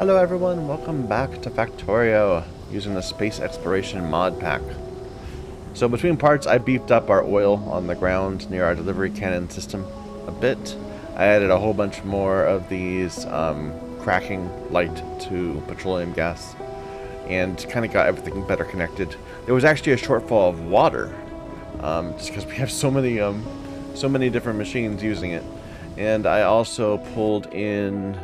Hello everyone, welcome back to Factorio using the Space Exploration mod pack. So between parts I beefed up our oil on the ground near our delivery cannon system a bit. I added a whole bunch more of these cracking light to petroleum gas and kind of got everything better connected. There was actually a shortfall of water just because we have so many different machines using it. And I also pulled in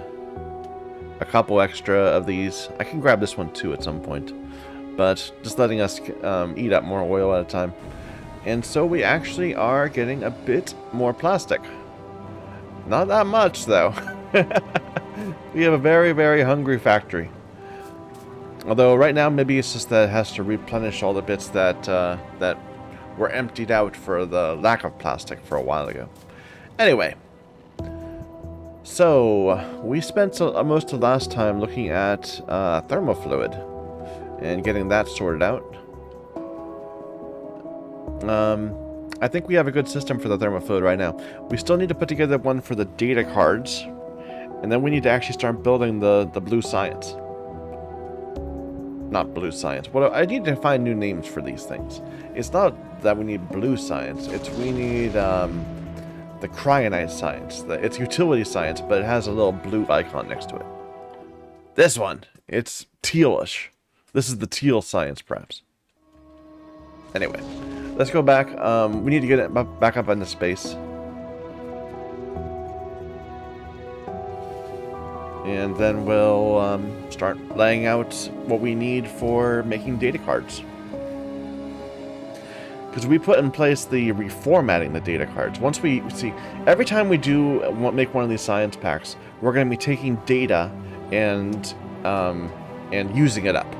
a couple extra of these. I can grab this one too at some point, but just letting us eat up more oil at a time. And so we actually are getting a bit more plastic. Not that much though. We have a very, very hungry factory. Although right now maybe it's just that it has to replenish all the bits that that were emptied out for the lack of plastic for a while ago. Anyway, so we spent most of last time looking at thermofluid and getting that sorted out. I think we have a good system for the thermofluid right now. We still need to put together one for the data cards, and then we need to actually start building the blue science. Not blue science. Well, I need to find new names for these things. It's not that we need blue science. It's we need the Cryonite science. It's utility science, but it has a little blue icon next to it. This one, it's tealish. This is the teal science, perhaps. Anyway, let's go back. We need to get it back up into space. And then we'll start laying out what we need for making data cards. Because we put in place the reformatting the data cards. Once we see, every time we do make one of these science packs, we're going to be taking data and using it up.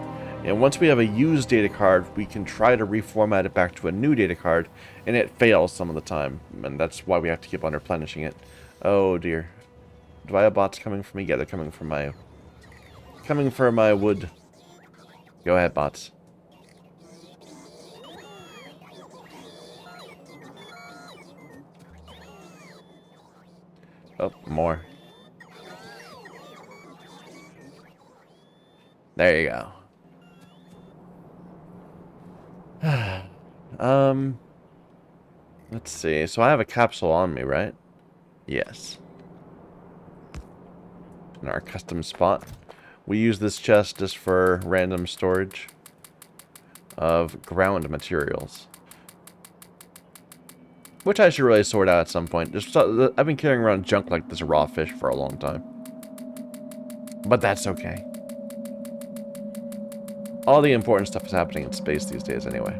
And once we have a used data card, we can try to reformat it back to a new data card, and it fails some of the time, and that's why we have to keep on replenishing it. Oh dear. Do I have bots coming for me? Yeah, they're coming for my wood. Go ahead, bots. Oh, more. There you go. Let's see. So I have a capsule on me, right? Yes. In our custom spot. We use this chest just for random storage of ground materials. Which I should really sort out at some point. I've been carrying around junk like this raw fish for a long time. But that's okay. All the important stuff is happening in space these days anyway.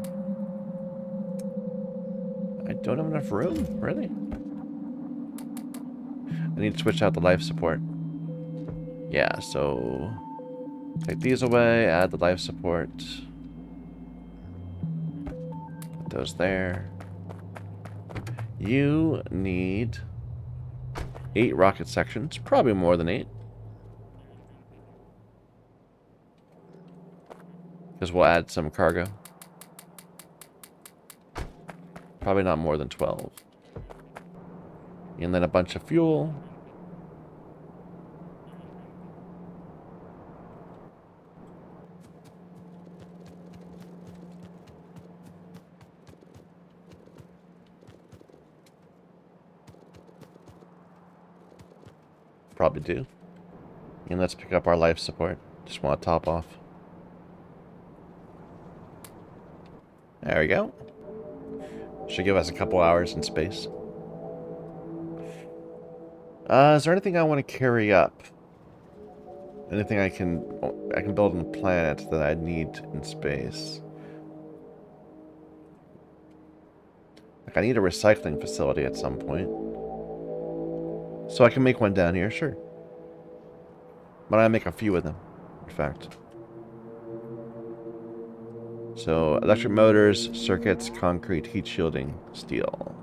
I don't have enough room, really? I need to switch out the life support. Yeah, so take these away, add the life support. Put those there. You need 8 rocket sections, probably more than 8. Because we'll add some cargo. Probably not more than 12. And then a bunch of fuel. Probably do. And let's pick up our life support. Just want to top off. There we go. Should give us a couple hours in space. Is there anything I want to carry up? Anything I can build on the planet that I need in space? Like I need a recycling facility at some point. So I can make one down here, sure. But I make a few of them, in fact. So, electric motors, circuits, concrete, heat shielding, steel.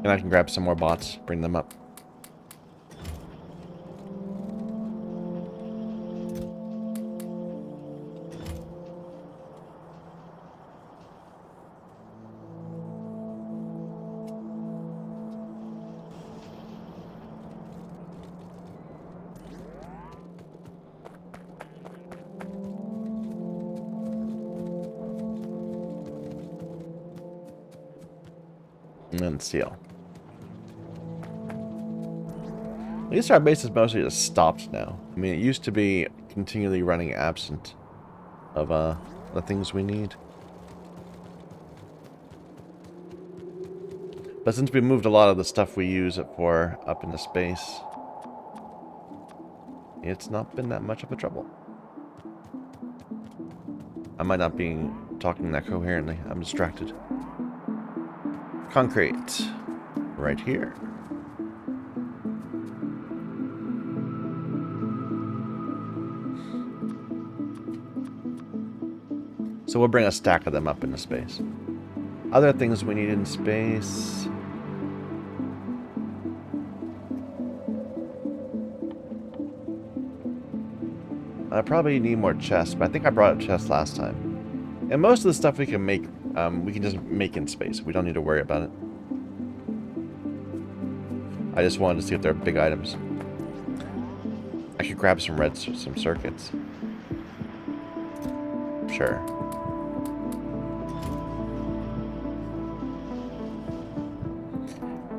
And I can grab some more bots, bring them up. And steel. At least our base is mostly just stopped now. I mean, it used to be continually running absent of the things we need. But since we moved a lot of the stuff we use it for up into space, it's not been that much of a trouble. I might not be talking that coherently. I'm distracted. Concrete. Right here. So we'll bring a stack of them up into space. Other things we need in space. I probably need more chests, but I think I brought up chests last time. And most of the stuff we can make, we can just make in space. We don't need to worry about it. I just wanted to see if there are big items. I could grab some circuits. Sure.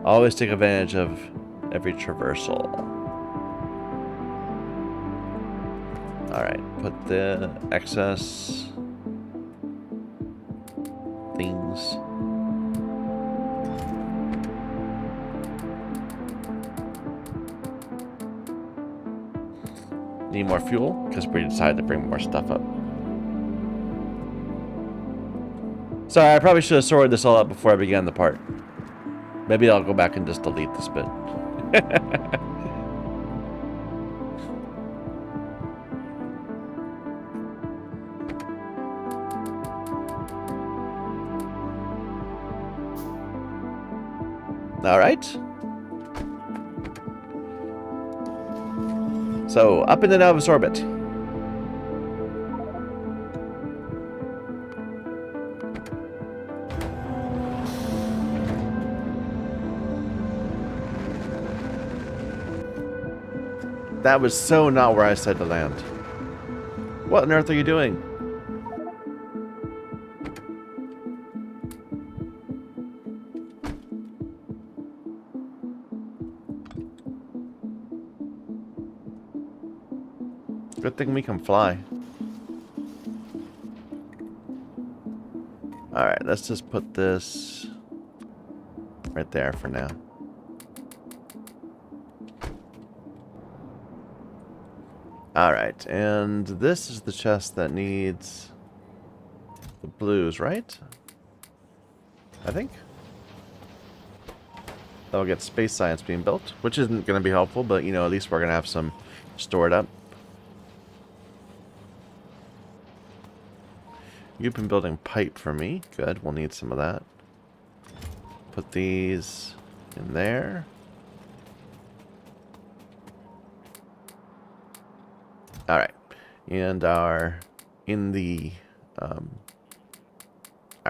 Always take advantage of every traversal. Alright, put the excess things. Need more fuel, because we decided to bring more stuff up. Sorry, I probably should have sorted this all out before I began the part. Maybe I'll go back and just delete this bit. Alright. So, up in and out of its orbit. That was so not where I said to land. What on earth are you doing? Good thing we can fly. Alright, let's just put this right there for now. Alright, and this is the chest that needs the blues, right? I think. That'll get space science being built, which isn't going to be helpful, but, you know, at least we're going to have some stored up. You've been building pipe for me. Good, we'll need some of that. Put these in there. Alright. And our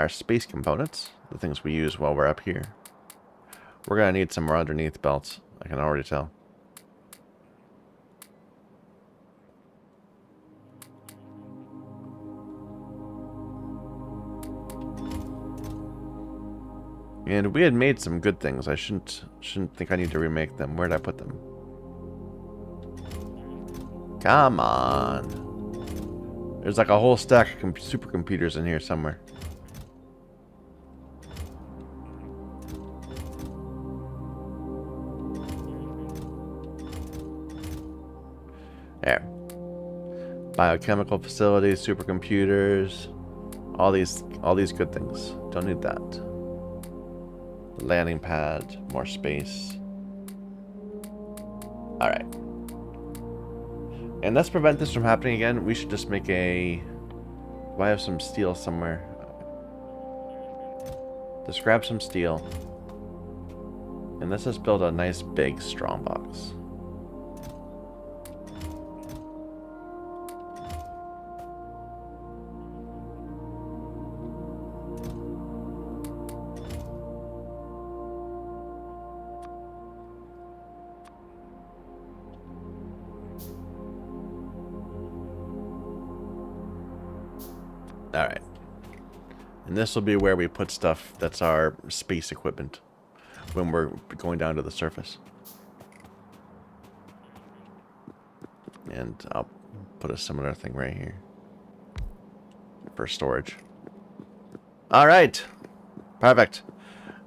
space components, the things we use while we're up here, we're going to need some more underneath belts. I can already tell. And we had made some good things. I shouldn't think I need to remake them. Where did I put them? Come on. There's like a whole stack of supercomputers in here somewhere. There. Biochemical facilities, supercomputers, all these good things. Don't need that. Landing pad, more space. Alright. And let's prevent this from happening again. We should just make a... Do I have some steel somewhere? Just grab some steel. And let's just build a nice big strong box. Alright. And this will be where we put stuff that's our space equipment. when we're going down to the surface. And I'll put a similar thing right here for storage. All right, perfect.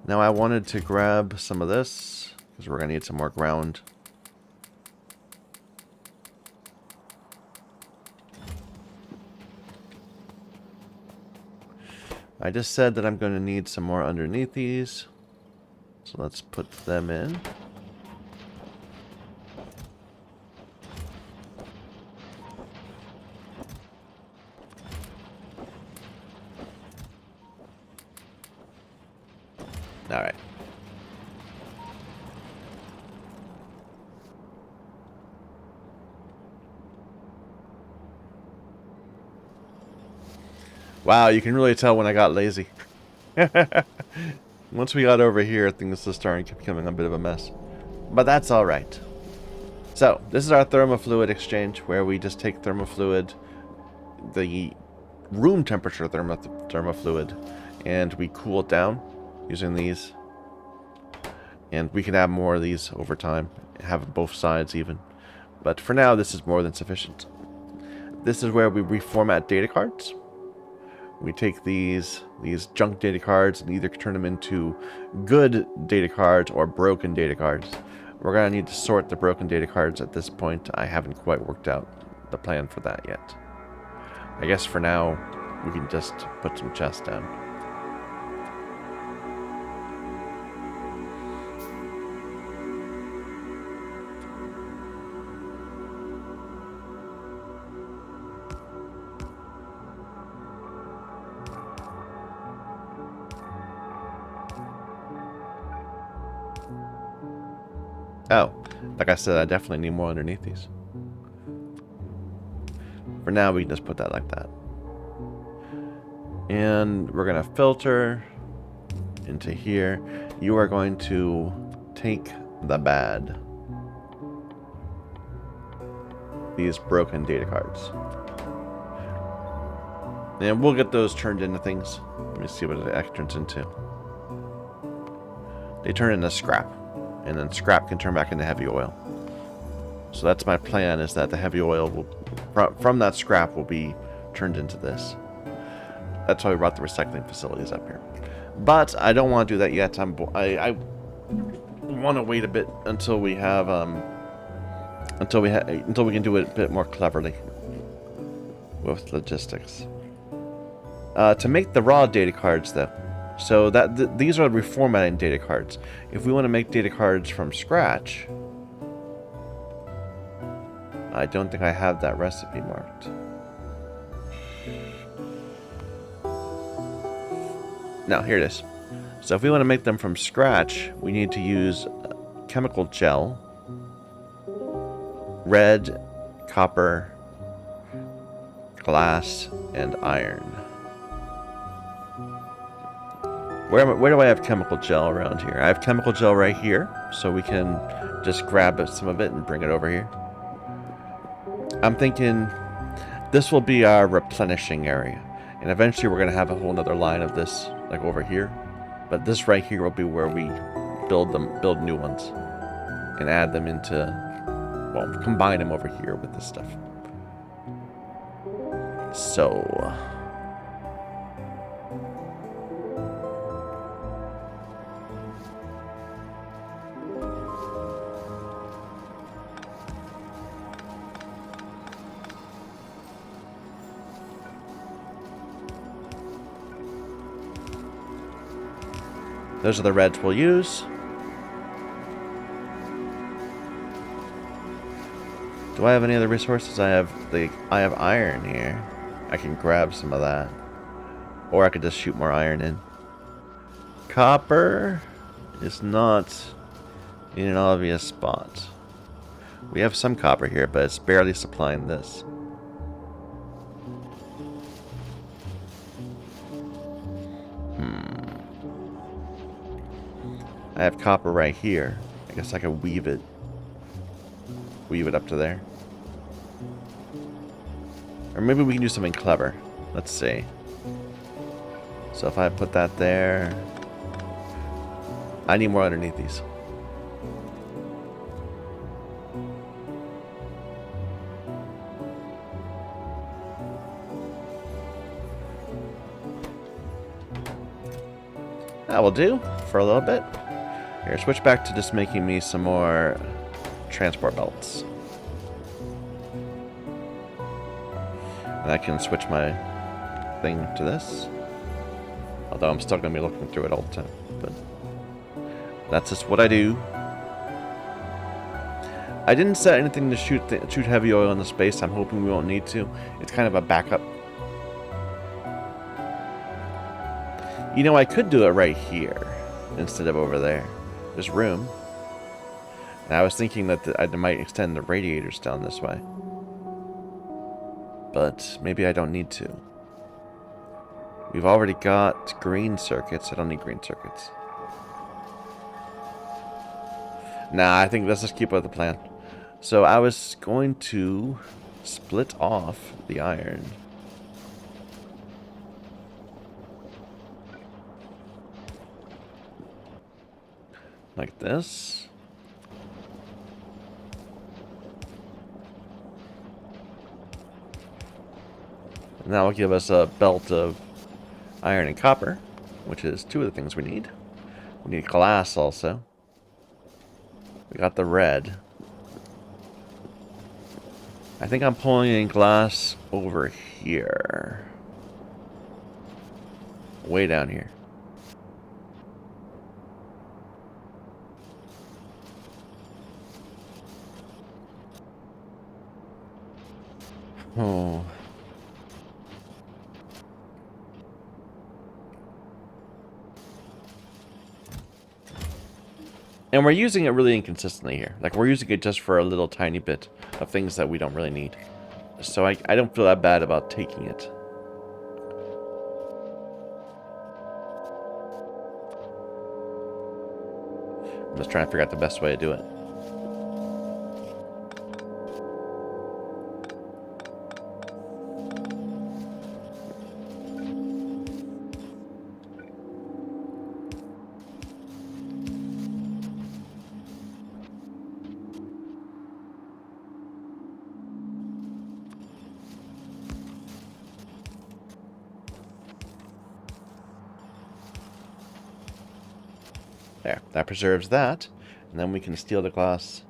Now I wanted to grab some of this because we're gonna need some more ground. I just said that I'm going to need some more underneath these. So let's put them in. All right. Wow, you can really tell when I got lazy. Once we got over here, things just started becoming a bit of a mess. But that's all right. So, this is our thermofluid exchange, where we just take thermofluid, the room temperature thermofluid, and we cool it down using these. And we can add more of these over time, have both sides even. But for now, this is more than sufficient. This is where we reformat data cards. We take these junk data cards and either turn them into good data cards or broken data cards. We're going to need to sort the broken data cards at this point. I haven't quite worked out the plan for that yet. I guess for now, we can just put some chests down. Oh, like I said, I definitely need more underneath these. For now, we can just put that like that. And we're going to filter into here. You are going to take the bad. These broken data cards. And we'll get those turned into things. Let me see what it turns into. They turn into scrap. And then scrap can turn back into heavy oil. So that's my plan, is that the heavy oil will, from that scrap will be turned into this. That's why we brought the recycling facilities up here. But I don't want to do that yet. I want to wait a bit until we have until we can do it a bit more cleverly with logistics. To make the raw data cards, though. So that these are reformatting data cards. If we want to make data cards from scratch, I don't think I have that recipe marked. No, here it is. So if we want to make them from scratch, we need to use chemical gel, red, copper, glass, and iron. Where do I have chemical gel around here? I have chemical gel right here, so we can just grab some of it and bring it over here. I'm thinking this will be our replenishing area, and eventually we're going to have a whole nother line of this, like over here. But this right here will be where we build new ones, and add them into, well, combine them over here with this stuff. So those are the reds we'll use. Do I have any other resources? I have iron here. I can grab some of that. Or I could just shoot more iron in. Copper is not in an obvious spot. We have some copper here, but it's barely supplying this. I have copper right here. I guess I could weave it up to there. Or maybe we can do something clever. Let's see. So if I put that there, I need more underneath these. That will do for a little bit. Here, switch back to just making me some more transport belts. And I can switch my thing to this. Although I'm still going to be looking through it all the time. But that's just what I do. I didn't set anything to shoot heavy oil in the space. I'm hoping we won't need to. It's kind of a backup. You know, I could do it right here instead of over there. There's room. And I was thinking that I might extend the radiators down this way. But maybe I don't need to. We've already got green circuits. I don't need green circuits. Nah, I think let's just keep with the plan. So I was going to split off the iron. Like this. And that will give us a belt of iron and copper, which is 2 of the things we need. We need glass also. We got the red. I think I'm pulling in glass over here. Way down here. Oh. And we're using it really inconsistently here. Like, we're using it just for a little tiny bit of things that we don't really need. So I don't feel that bad about taking it. I'm just trying to figure out the best way to do it. There, that preserves that. And then we can steal the glass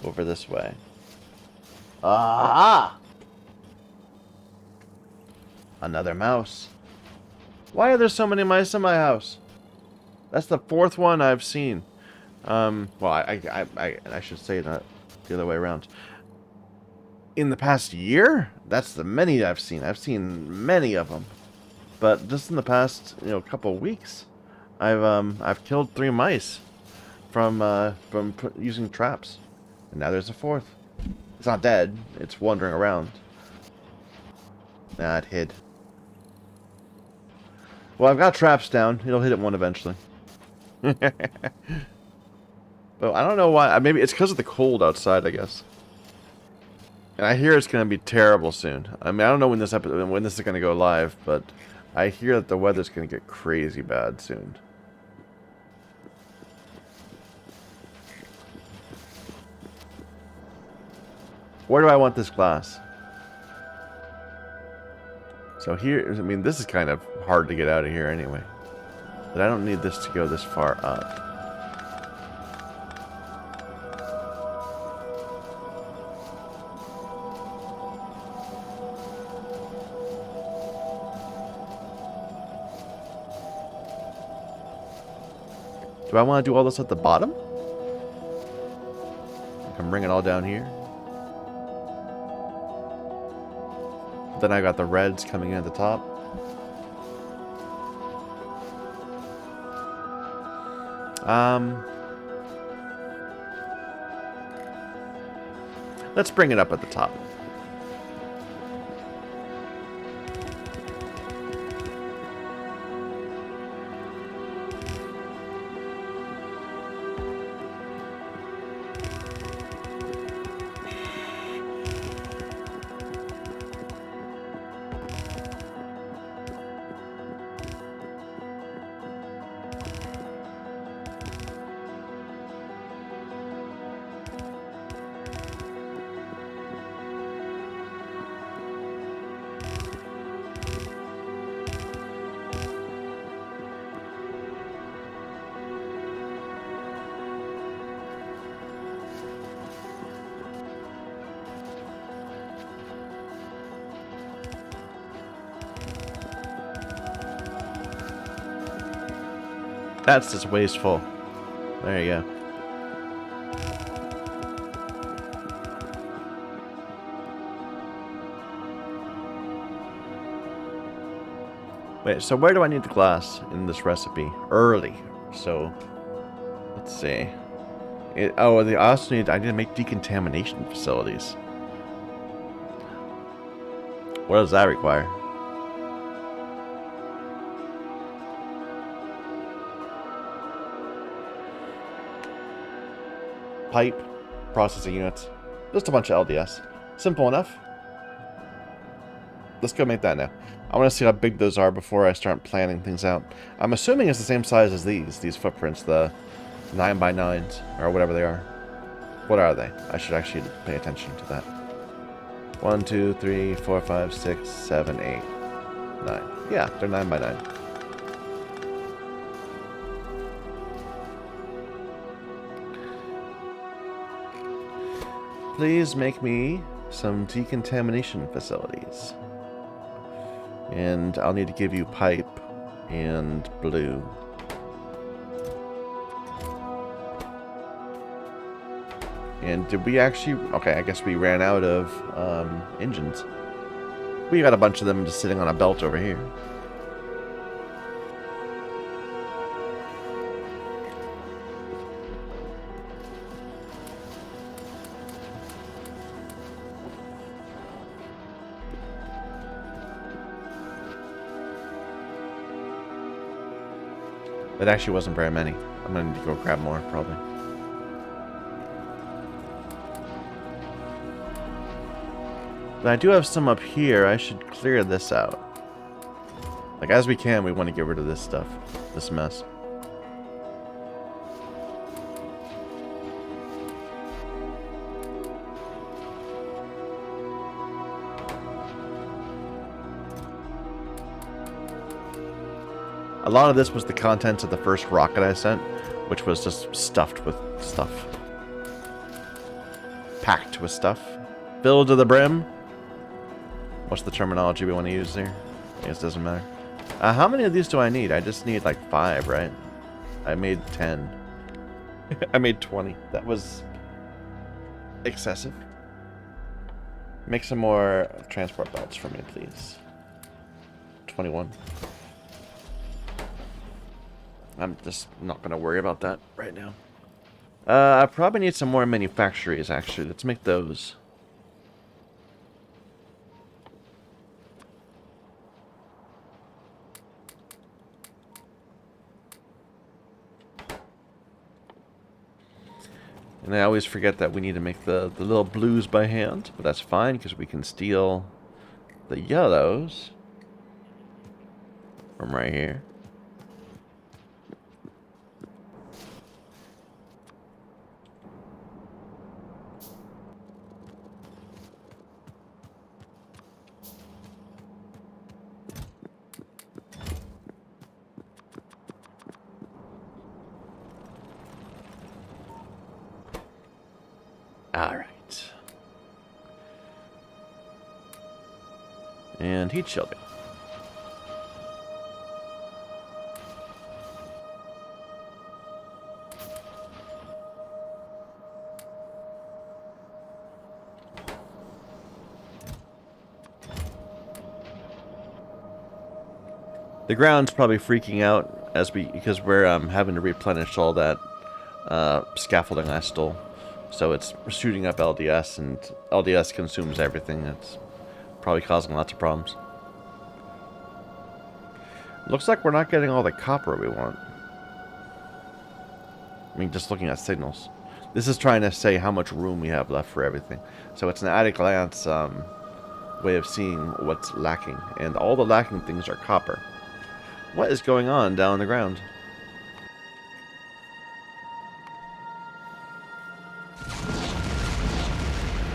over this way. Aha! Another mouse. Why are there so many mice in my house? That's the 4th one I've seen. Well, I should say that the other way around. In the past year, that's the many I've seen. I've seen many of them. But just in the past, couple of weeks, I've killed 3 mice from using traps, and now there's a 4th. It's not dead; it's wandering around. Nah, it hid. Well, I've got traps down. It'll hit it one eventually. But I don't know why. Maybe it's because of the cold outside, I guess. And I hear it's going to be terrible soon. I mean, I don't know when this is going to go live, but I hear that the weather's going to get crazy bad soon. Where do I want this glass? So here, I mean, this is kind of hard to get out of here anyway. But I don't need this to go this far up. Do I want to do all this at the bottom? I can bring it all down here. Then I got the reds coming in at the top. Let's bring it up at the top. That's just wasteful. There you go. Wait, so where do I need the glass in this recipe? Early. So, let's see. I also need, I need to make decontamination facilities. What does that require? Pipe, processing units, just a bunch of LDS. Simple enough. Let's go make that now. I want to see how big those are before I start planning things out. I'm assuming it's the same size as these footprints, the 9x9s, or whatever they are. What are they? I should actually pay attention to that. 1, 2, 3, 4, 5, 6, 7, 8, 9. Yeah, they're 9x9. Please make me some decontamination facilities. And I'll need to give you pipe and blue. And did we actually... Okay, I guess we ran out of engines. We got a bunch of them just sitting on a belt over here. It actually wasn't very many. I'm going to need to go grab more, probably. But I do have some up here. I should clear this out. Like, as we can, we want to get rid of this stuff. This mess. A lot of this was the contents of the first rocket I sent, which was just stuffed with stuff. Packed with stuff. Filled to the brim. What's the terminology we want to use there? I guess it doesn't matter. How many of these do I need? I just need like 5, right? I made 10. I made 20. That was excessive. Make some more transport belts for me, please. 21. I'm just not going to worry about that right now. I probably need some more manufactories, actually. Let's make those. And I always forget that we need to make the little blues by hand. But that's fine, because we can steal the yellows from right here. Alright. And heat shielding. The ground's probably freaking out because we're having to replenish all that scaffolding I stole. So it's shooting up LDS, and LDS consumes everything. It's probably causing lots of problems. Looks like we're not getting all the copper we want. I mean, just looking at signals. This is trying to say how much room we have left for everything. So it's an at-a-glance way of seeing what's lacking. And all the lacking things are copper. What is going on down the ground?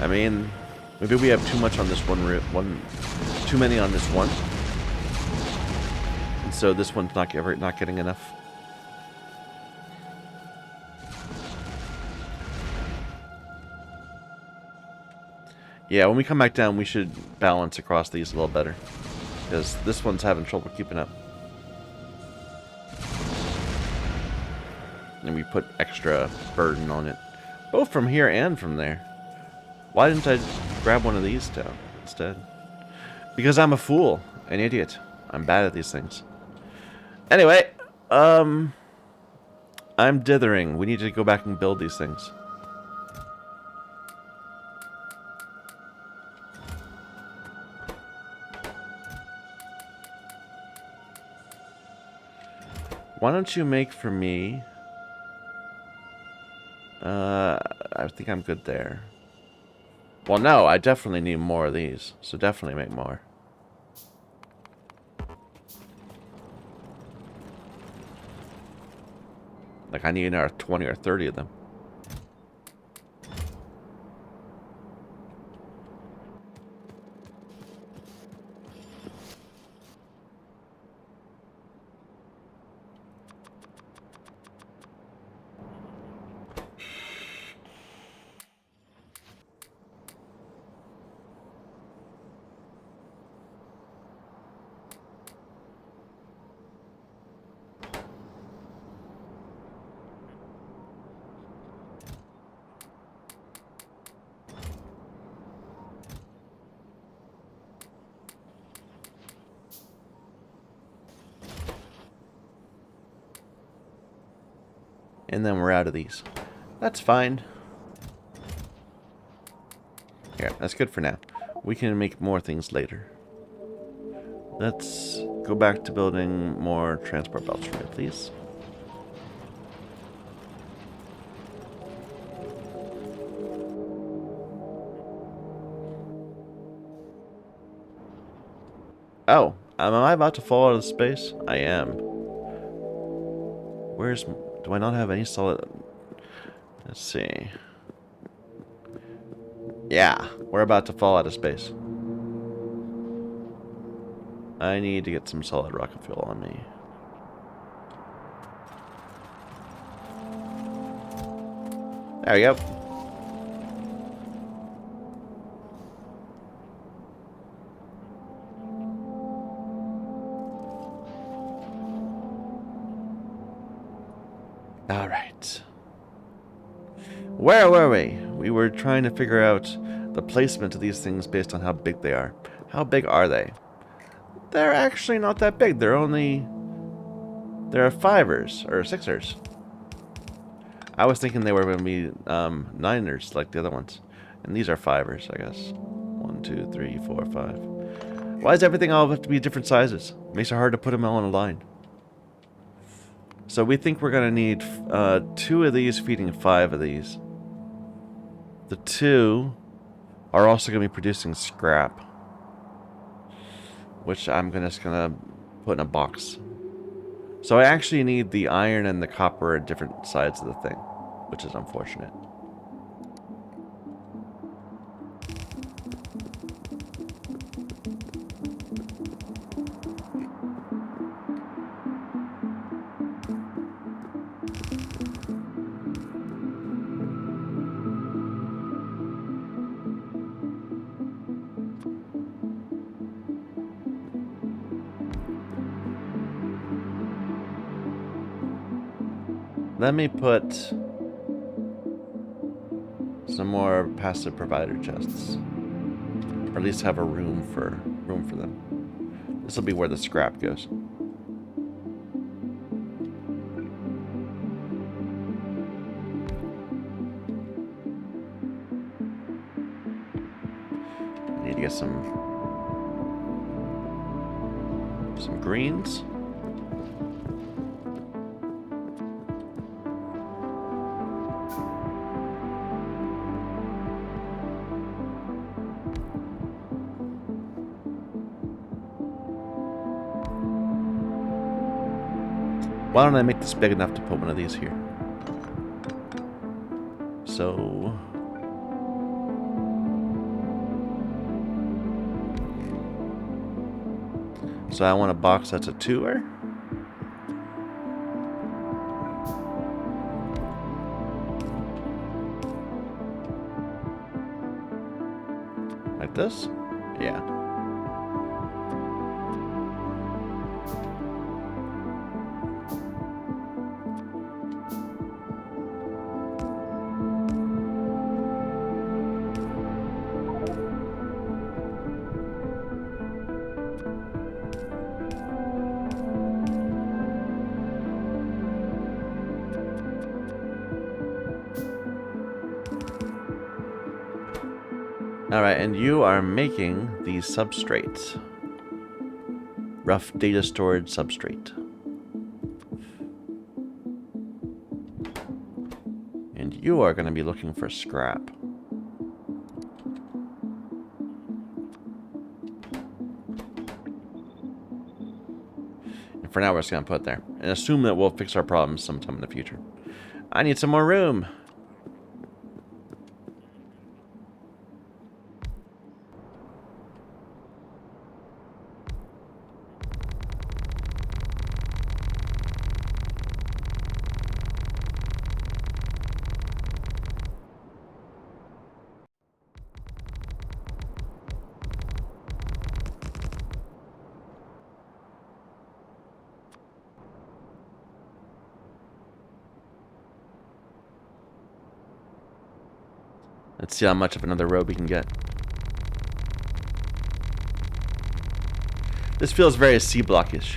I mean, maybe we have too much on this too many on this one, and so this one's not getting enough. Yeah, when we come back down, we should balance across these a little better, because this one's having trouble keeping up. and we put extra burden on it. Both from here and from there. Why didn't I grab one of these down instead? Because I'm a fool. An idiot. I'm bad at these things. Anyway, I'm dithering. We need to go back and build these things. Why don't you make for me... I think I'm good there. Well, no, I definitely need more of these. So definitely make more. Like, I need another 20 or 30 of them. And then we're out of these. That's fine. Yeah, that's good for now. We can make more things later. Let's go back to building more transport belts for me, please. Oh, am I about to fall out of space? I am. Where's... Do I not have any solid... Let's see. Yeah, we're about to fall out of space. I need to get some solid rocket fuel on me. There we go. Alright. Where were we? We were trying to figure out the placement of these things based on how big they are. How big are they? They're actually not that big. They're only... They're 5ers, or 6ers. I was thinking they were going to be 9ers, like the other ones. And these are 5ers, I guess. 1, 2, 3, 4, 5. Why does everything all have to be different sizes? It makes it hard to put them all in a line. So we think we're going to need 2 of these feeding 5 of these. The 2 are also going to be producing scrap, which I'm just going to put in a box. So I actually need the iron and the copper at different sides of the thing, which is unfortunate. Let me put some more passive provider chests, or at least have a room for them. This will be where the scrap goes. I need to get some greens. Why don't I make this big enough to put one of these here? So... So I want a box that's a 2er. Like this? Yeah. Alright, and you are making the substrate. Rough data storage substrate. And you are going to be looking for scrap. And for now, we're just going to put it there. And assume that we'll fix our problems sometime in the future. I need some more room. Let's see how much of another road we can get. This feels very C-blockish.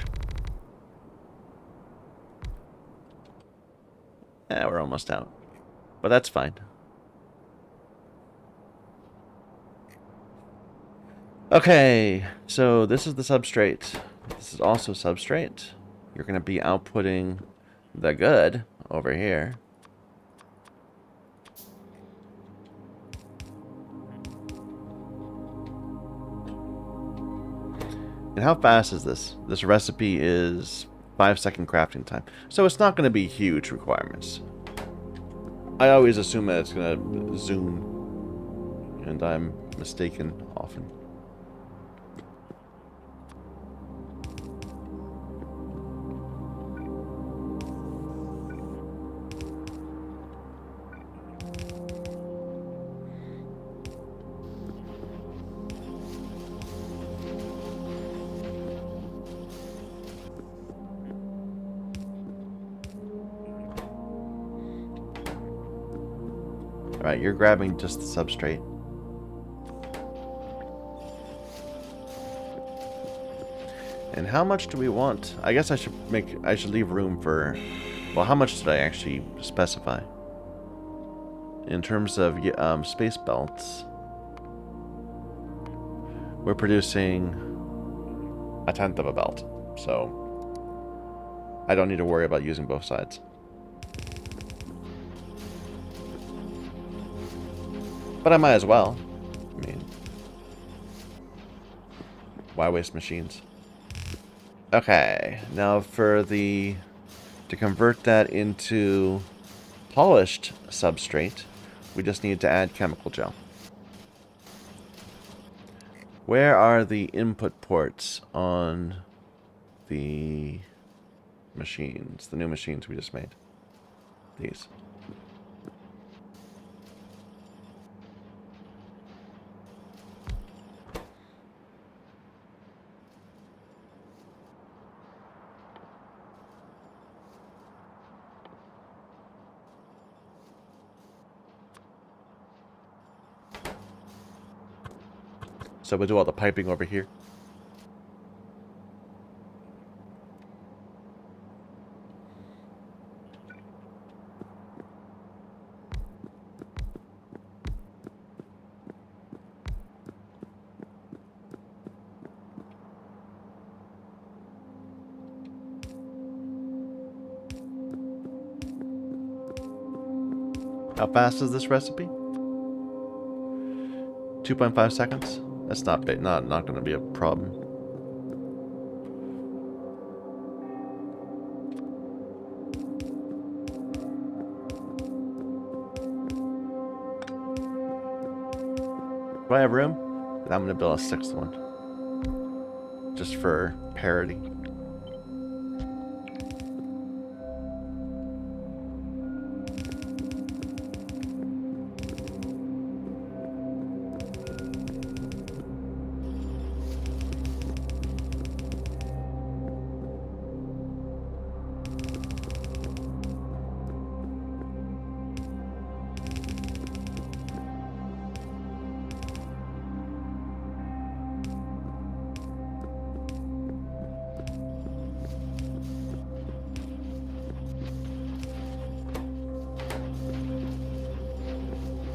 Yeah, we're almost out. But that's fine. Okay, so this is the substrate. This is also substrate. You're going to be outputting the good over here. And how fast is this? This recipe is 5-second crafting time. So it's not going to be huge requirements. I always assume that it's going to zoom. And I'm mistaken often. Alright, you're grabbing just the substrate. And how much do we want? I guess I should leave room for, well, how much did I actually specify? In terms of space belts, we're producing 1/10 of a belt. So I don't need to worry about using both sides. But I might as well. I mean, why waste machines? Okay, now to convert that into polished substrate, we just need to add chemical gel. Where are the input ports on the machines, the new machines we just made? These. So we'll do all the piping over here. How fast is this recipe? 2.5 seconds? That's not big, not going to be a problem. Do I have room? Then I'm going to build a 6th one. Just for parity.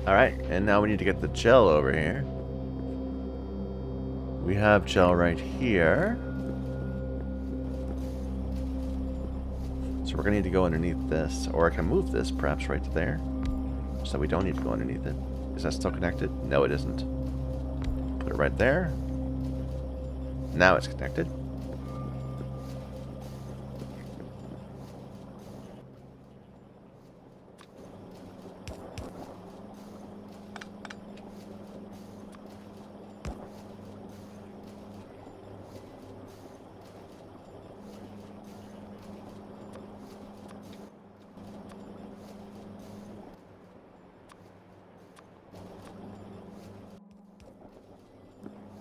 Alright, and now we need to get the gel over here. We have gel right here. So we're going to need to go underneath this. Or I can move this perhaps right to there. So we don't need to go underneath it. Is that still connected? No, it isn't. Put it right there. Now it's connected.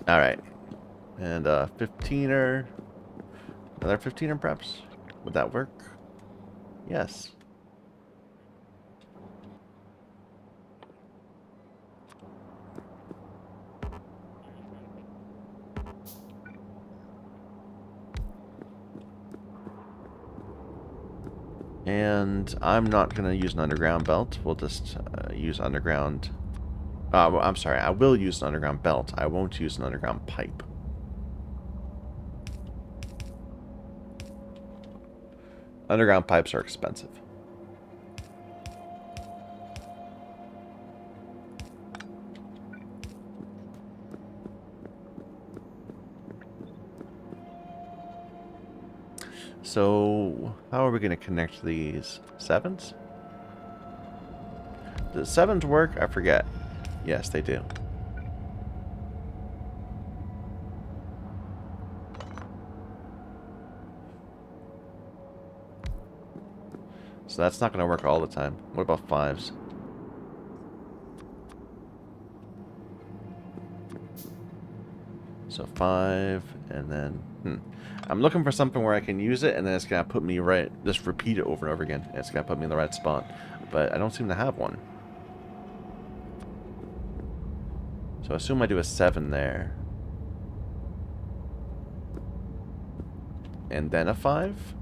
Alright. And 15er. Another 15er perhaps? Would that work? Yes. And I'm not going to use an underground belt. We'll just use underground... well, I'm sorry. I will use an underground belt. I won't use an underground pipe. Underground pipes are expensive. So, how are we going to connect these? Sevens? Does sevens work? I forget. Yes, they do. So that's not going to work all the time. What about fives? So 5, and then... I'm looking for something where I can use it, and then it's going to put me right... Just repeat it over and over again. And it's going to put me in the right spot. But I don't seem to have one. So I assume I do a 7 there. And then a 5?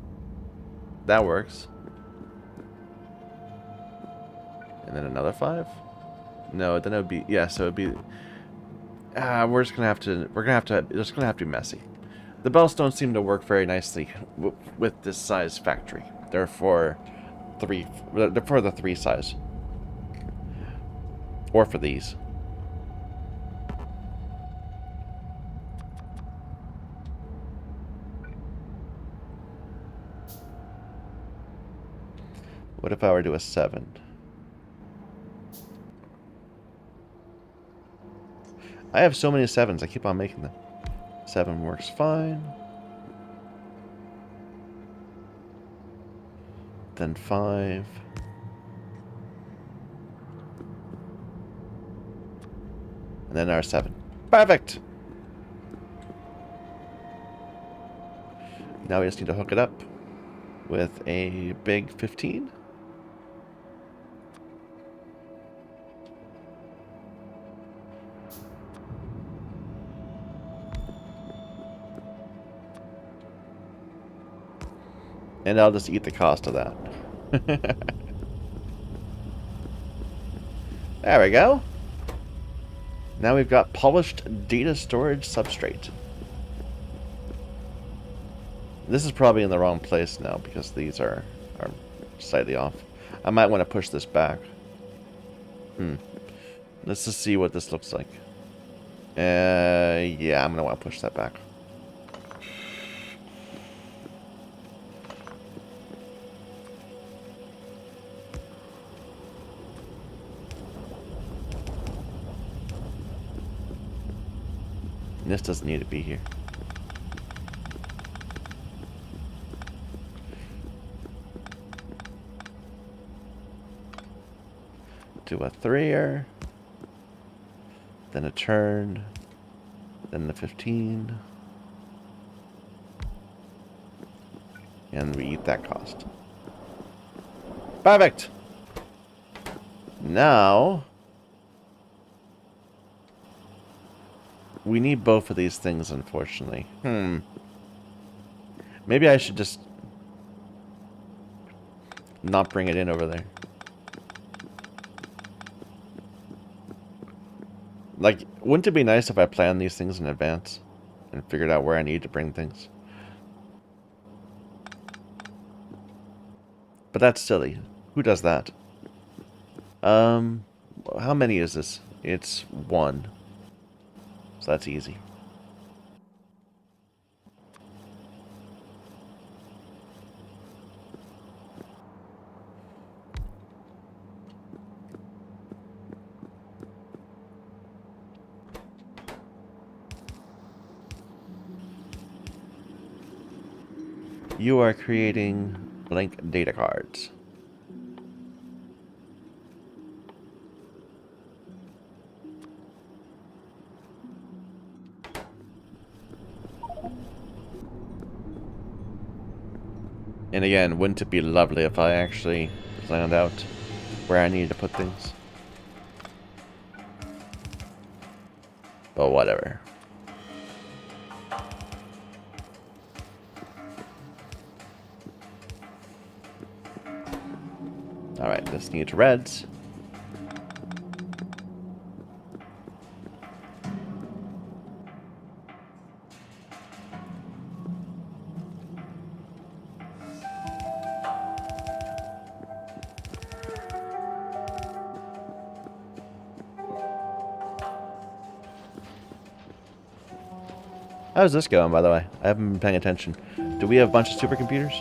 That works. And then another 5? No, then it would be... Yeah, so it would be... we're just gonna have to... It's gonna have to be messy. The belts don't seem to work very nicely with this size factory. They're for the 3 size. Or for these. What if I were to do a 7? I have so many 7s, I keep on making them. 7 works fine. Then 5. And then our 7. Perfect! Now we just need to hook it up with a big 15. And I'll just eat the cost of that. There we go. Now we've got polished data storage substrate. This is probably in the wrong place now because these are slightly off. I might want to push this back. Let's just see what this looks like. Yeah, I'm going to want to push that back. This doesn't need to be here. Do a 3er, then a turn, then the 15, and we eat that cost. Perfect! Now... we need both of these things, unfortunately. Maybe I should just not bring it in over there. Like, wouldn't it be nice if I planned these things in advance? and figured out where I need to bring things. But that's silly. Who does that? How many is this? It's 1. So that's easy. You are creating blank data cards. And again, wouldn't it be lovely if I actually planned out where I needed to put things? But whatever. Alright, this needs reds. How's this going, by the way? I haven't been paying attention. Do we have a bunch of supercomputers?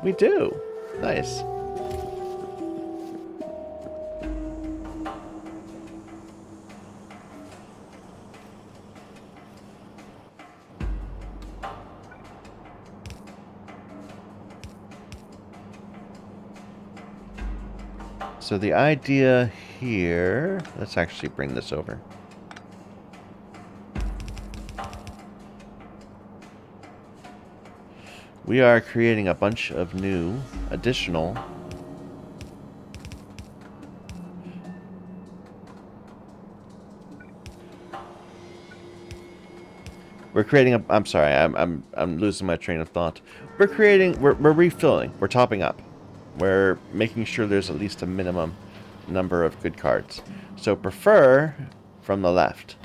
We do. Nice. So the idea here... Let's actually bring this over. We are creating a bunch of new, additional... We're creating a... I'm sorry, I'm losing my train of thought. We're creating... We're refilling. We're topping up. We're making sure there's at least a minimum number of good cards. So prefer from the left.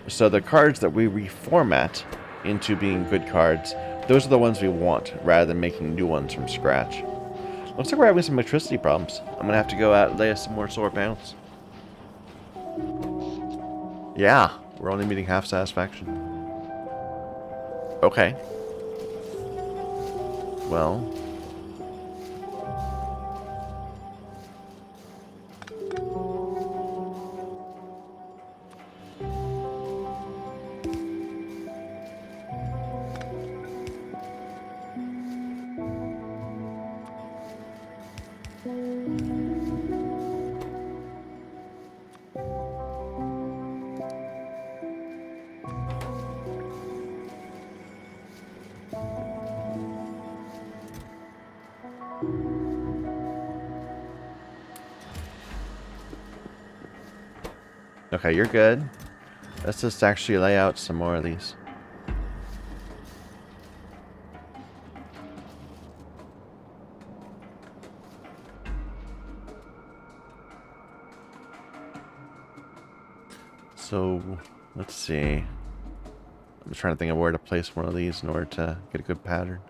So the cards that we reformat into being good cards, those are the ones we want, rather than making new ones from scratch. Looks like we're having some electricity problems. I'm going to have to go out and lay some more solar panels. Yeah, we're only meeting half satisfaction. Okay. Well... Okay, you're good. Let's just actually lay out some more of these. So, let's see. I'm trying to think of where to place one of these in order to get a good pattern.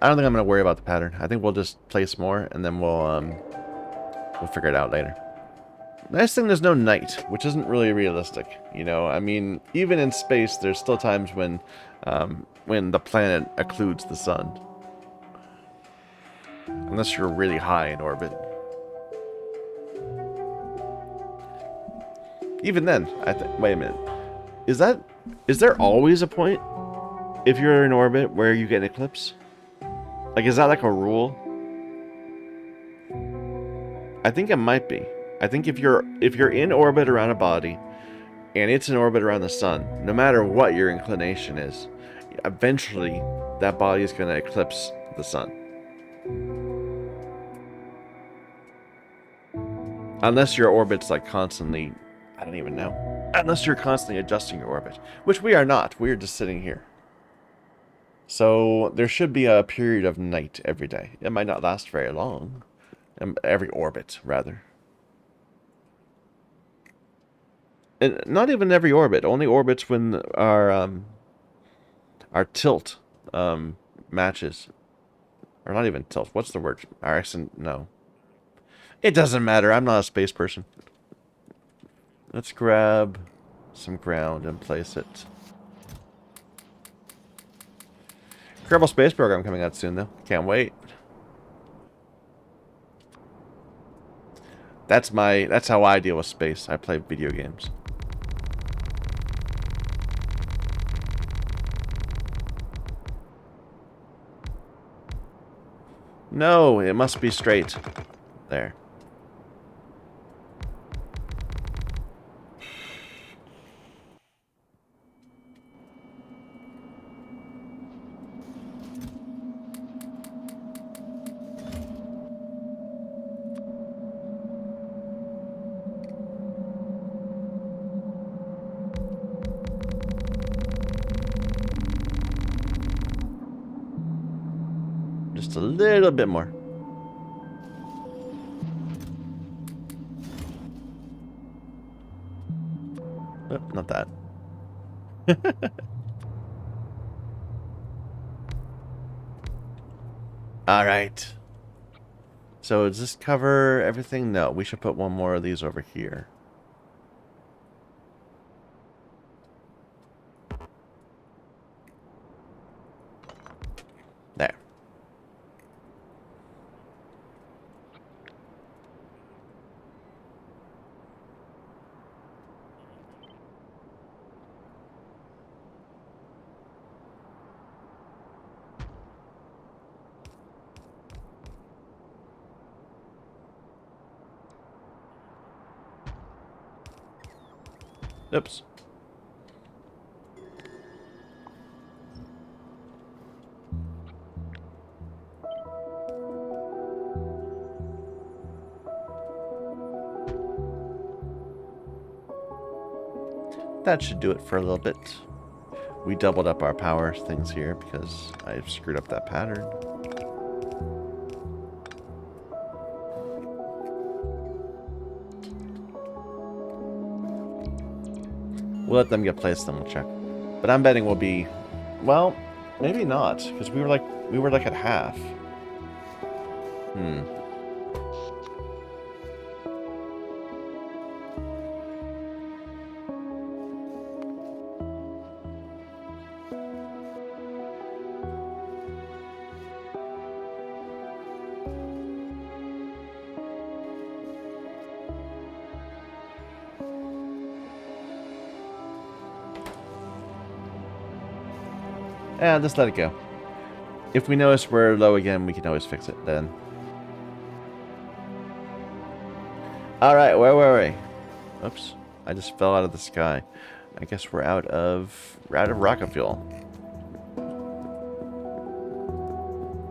I don't think I'm going to worry about the pattern. I think we'll just place more and then we'll figure it out later. Nice thing there's no night, which isn't really realistic. You know, I mean, even in space, there's still times when the planet occludes the sun. Unless you're really high in orbit. Even then, wait a minute. Is there always a point if you're in orbit where you get an eclipse? Like, is that like a rule? I think it might be. I think if you're in orbit around a body and it's in orbit around the sun, no matter what your inclination is, eventually that body is going to eclipse the sun. Unless your orbit's like constantly, I don't even know. Unless you're constantly adjusting your orbit, which we are not. We are just sitting here. So there should be a period of night every day. It might not last very long. Every orbit, rather. And not even every orbit. Only orbits when our tilt matches. Or not even tilt. What's the word? Our accent? No. It doesn't matter. I'm not a space person. Let's grab some ground and place it. Kerbal Space Program coming out soon, though. Can't wait. That's how I deal with space. I play video games. No, it must be straight. There. Just a little bit more. Oh, not that. Alright. So does this cover everything? No, we should put one more of these over here. There. Oops. That should do it for a little bit. We doubled up our power things here because I screwed up that pattern. We'll let them get placed, then we'll check. But I'm betting we'll be, well, maybe not, because we were like at half. Yeah, just let it go. If we notice we're low again, we can always fix it then. Alright, where were we? Oops. I just fell out of the sky. I guess we're out of rocket fuel.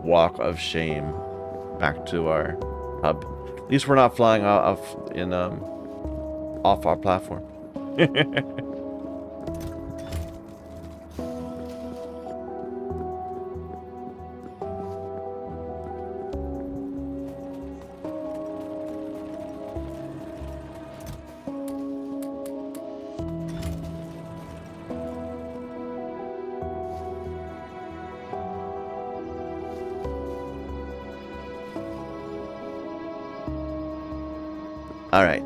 Walk of shame. Back to our hub. At least we're not flying off our platform. Alright.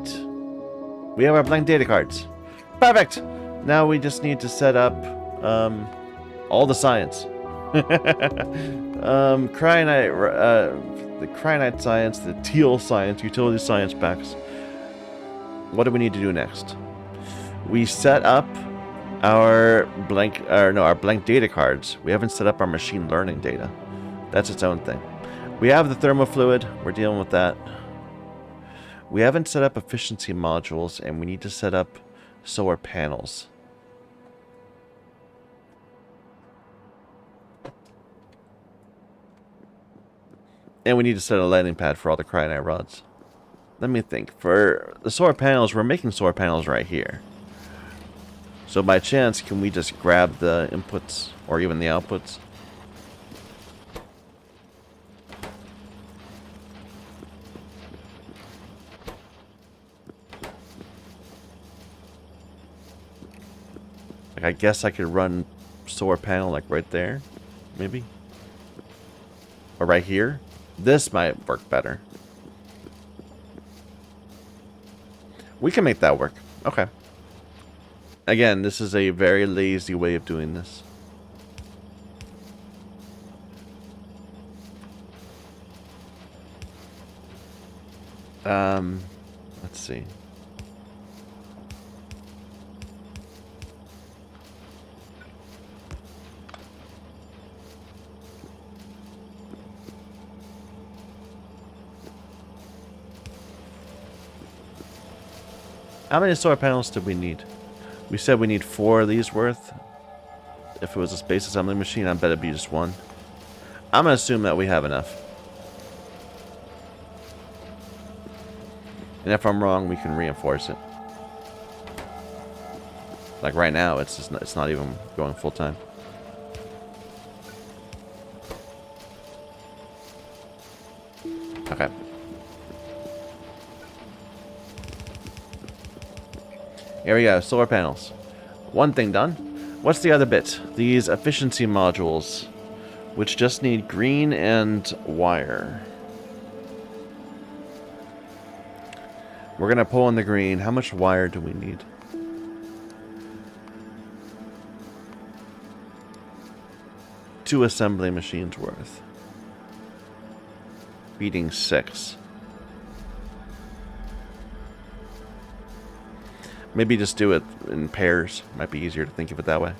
We have our blank data cards. Perfect! Now we just need to set up all the science. Cryonite, the Cryonite science, the Teal science, utility science packs. What do we need to do next? We set up our blank data cards. We haven't set up our machine learning data. That's its own thing. We have the thermofluid. We're dealing with that. We haven't set up efficiency modules, and we need to set up solar panels. And we need to set a landing pad for all the cryonite rods. Let me think. For the solar panels, we're making solar panels right here. So by chance, can we just grab the inputs, or even the outputs? Like, I guess I could run solar panel like right there, maybe, or right here. This might work better. We can make that work. Okay. Again, this is a very lazy way of doing this. Let's see. How many solar panels do we need? We said we need 4 of these worth. If it was a space assembly machine, I bet it'd be just 1. I'm gonna assume that we have enough. And if I'm wrong, we can reinforce it. Like right now, it's not even going full time. Okay. Here we go, solar panels. One thing done. What's the other bit? These efficiency modules, which just need green and wire. We're gonna pull in the green. How much wire do we need? Two assembly machines worth. Feeding 6. Maybe just do it in pairs. Might be easier to think of it that way.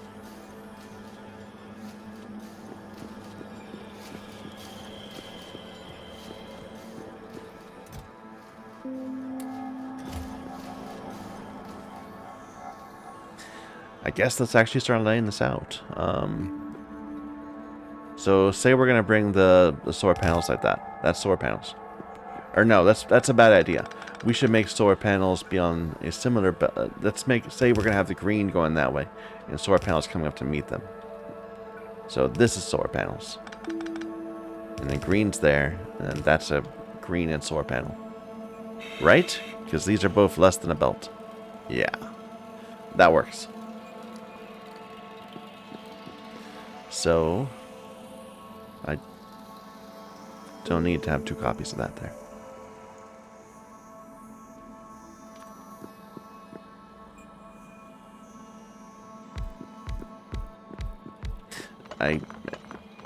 I guess let's actually start laying this out. So say we're gonna bring the solar panels like that. That's solar panels. Or no, that's a bad idea. We should make solar panels be on a similar. Say we're gonna have the green going that way, and solar panels coming up to meet them. So this is solar panels, and then green's there, and that's a green and solar panel, right? Because these are both less than a belt. Yeah, that works. So I don't need to have 2 copies of that there. I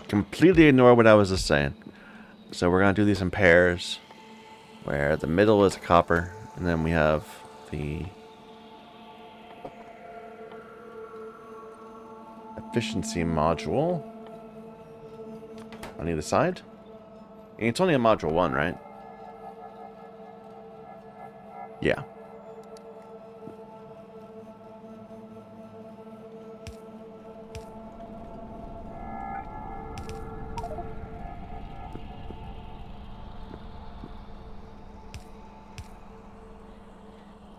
completely ignore what I was just saying. So we're going to do these in pairs, where the middle is copper, and then we have the efficiency module on either side. And it's only a module 1, right? Yeah.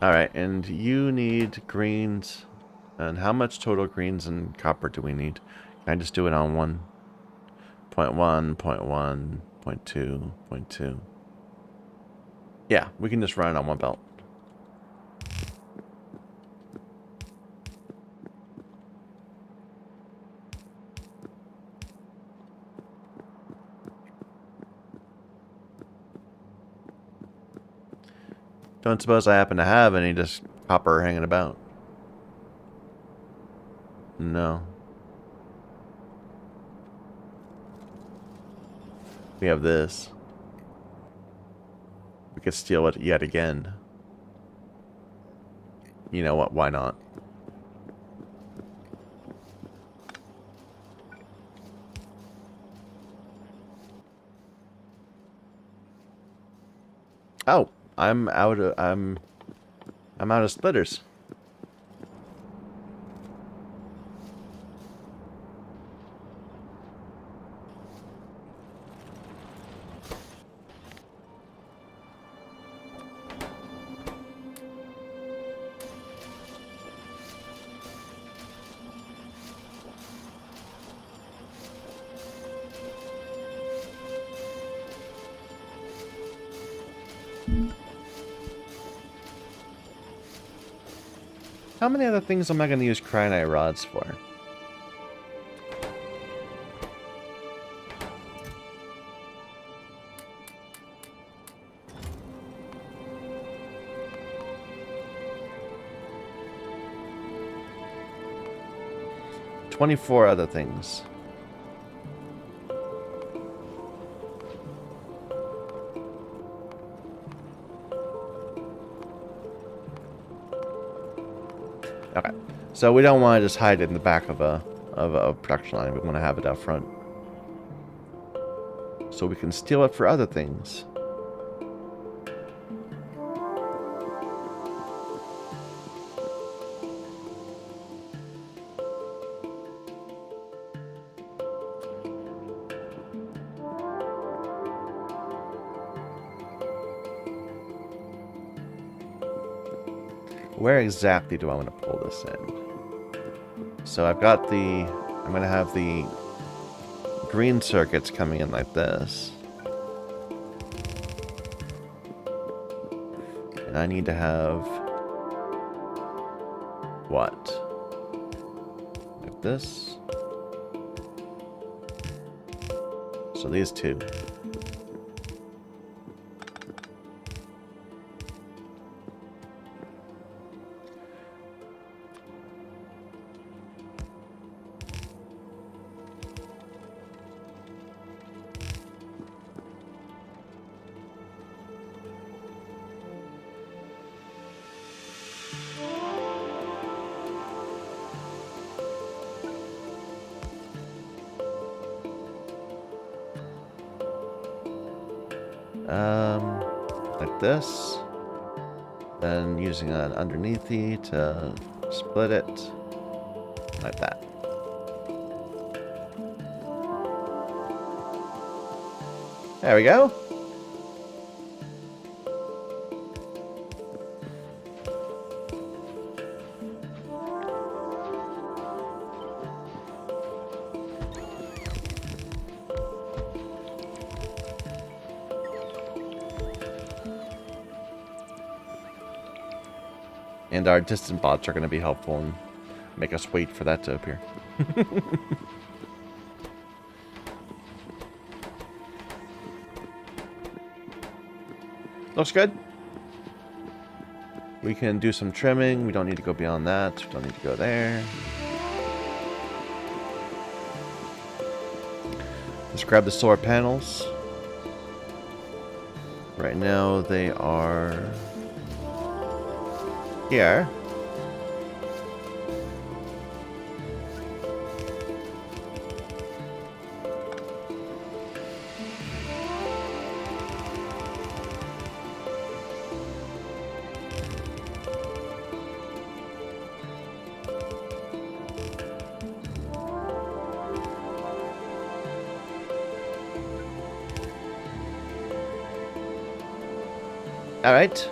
Alright, and you need greens. And how much total greens and copper do we need? Can I just do it on 1? 0.1, 0.1, 0.2, 0.2. Yeah, we can just run it on 1 belt. Don't suppose I happen to have any just copper hanging about. No. We have this. We could steal it yet again. You know what? Why not? Oh, I'm out of splitters. How many other things am I going to use cryonite rods for? "24 other things." Okay, so we don't want to just hide it in the back of a production line. We want to have it out front, so we can steal it for other things. Where exactly do I want to pull this in? So I've got the... I'm going to have the green circuits coming in like this. And I need to have... what? Like this. So these two. Like this. Then using an underneathy to split it. Like that. There we go. And our distant bots are going to be helpful and make us wait for that to appear. Looks good. We can do some trimming. We don't need to go beyond that. We don't need to go there. Let's grab the solar panels. Right now they are here. Alright.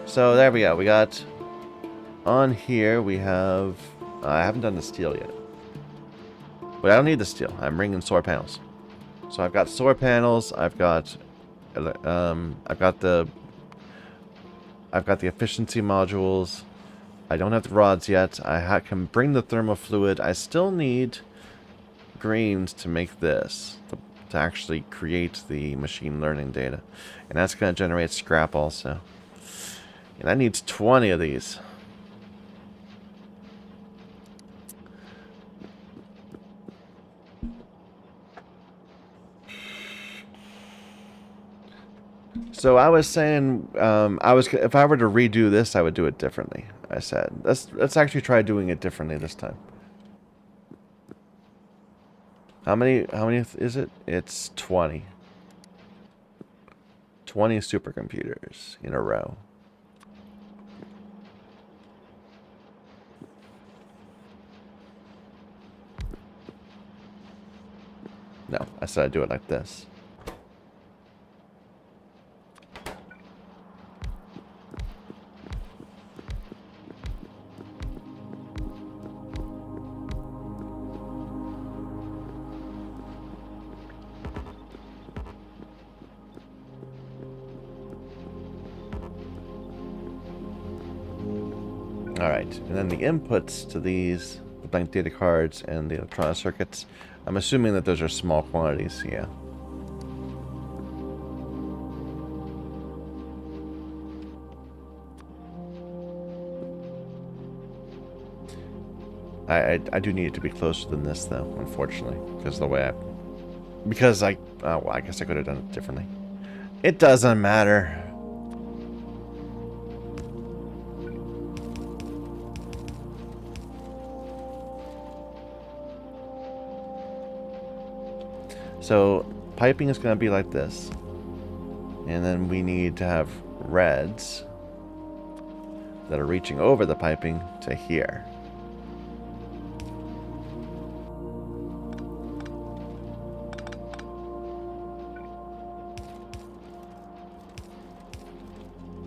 So there we go. We got on here, we have... I haven't done the steel yet. But I don't need the steel. I'm bringing solar panels. So I've got solar panels. I've got the efficiency modules. I don't have the rods yet. I can bring the thermal fluid. I still need grains to make this, to actually create the machine learning data. And that's going to generate scrap also. And that needs 20 of these. So I was saying, if I were to redo this, I would do it differently. I said, let's actually try doing it differently this time. How many is it? It's 20. 20 supercomputers in a row. No, I said I'd do it like this. Alright, and then the inputs to these, the blank data cards and the electronic circuits, I'm assuming that those are small quantities, yeah. I do need it to be closer than this, though, unfortunately, because of the way well, I guess I could have done it differently. It doesn't matter. So, piping is going to be like this. And then we need to have reds that are reaching over the piping to here.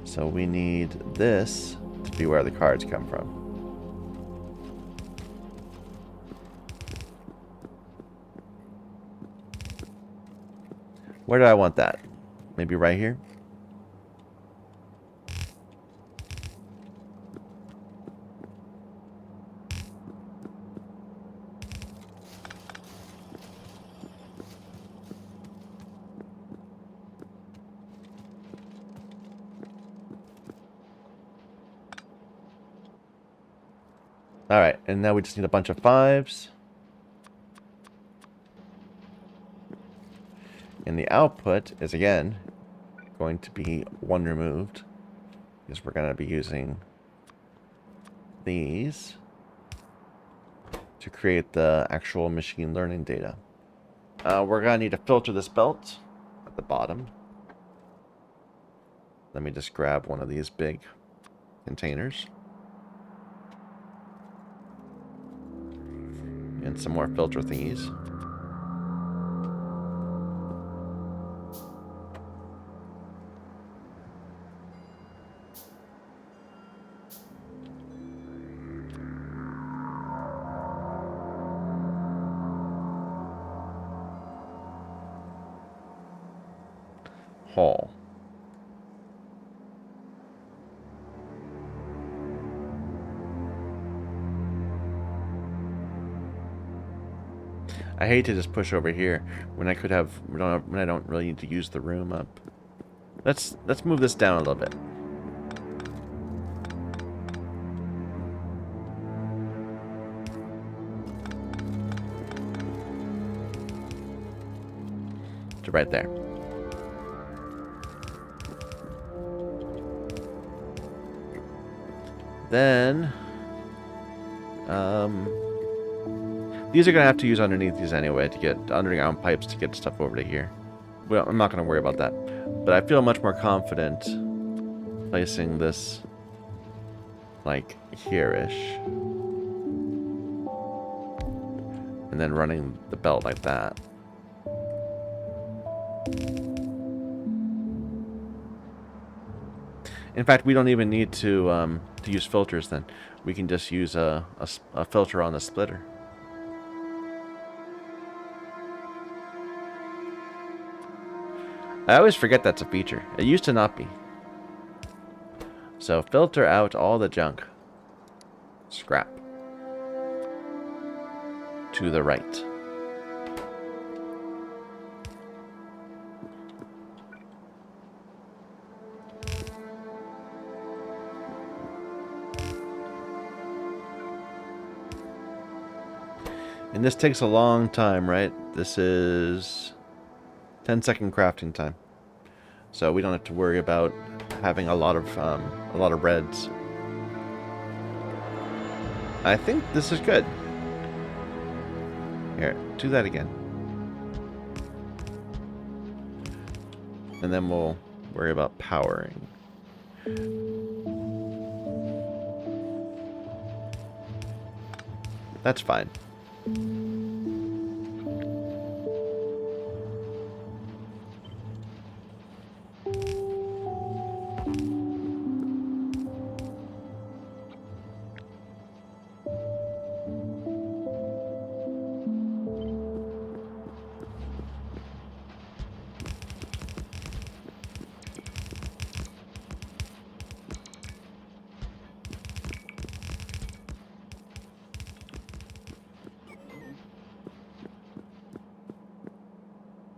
So we need this to be where the cards come from. Where do I want that? Maybe right here? Alright, and now we just need a bunch of 5s. And the output is, again, going to be 1 removed. Because we're going to be using these to create the actual machine learning data. We're going to need to filter this belt at the bottom. Let me just grab one of these big containers. And some more filter thingies. Hall. I hate to just push over here when I could have when I don't really need to use the room up. Let's move this down a little bit. To right there. Then these are going to have to use underneath these anyway to get underground pipes to get stuff over to here. Well, I'm not going to worry about that. But I feel much more confident placing this, like, here-ish. And then running the belt like that. In fact, we don't even need to use filters then. We can just use a filter on the splitter. I always forget that's a feature. It used to not be. So filter out all the junk. Scrap. To the right. And this takes a long time, right? This is 10-second crafting time. So we don't have to worry about having a lot of reds. I think this is good. Here, do that again. And then we'll worry about powering. That's fine.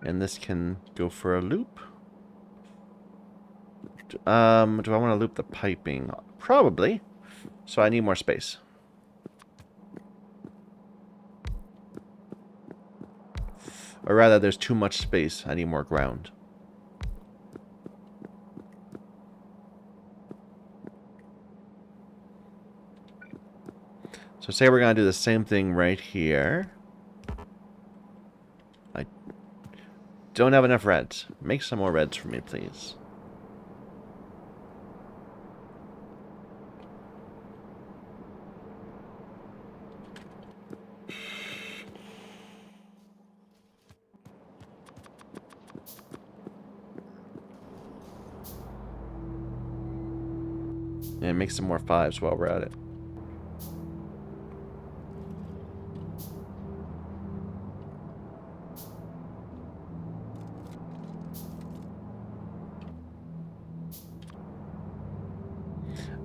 And this can go for a loop. Do I want to loop the piping? Probably. So I need more space. Or rather, there's too much space. I need more ground. So say we're going to do the same thing right here. I don't have enough reds. Make some more reds for me, please. And make some more 5s while we're at it.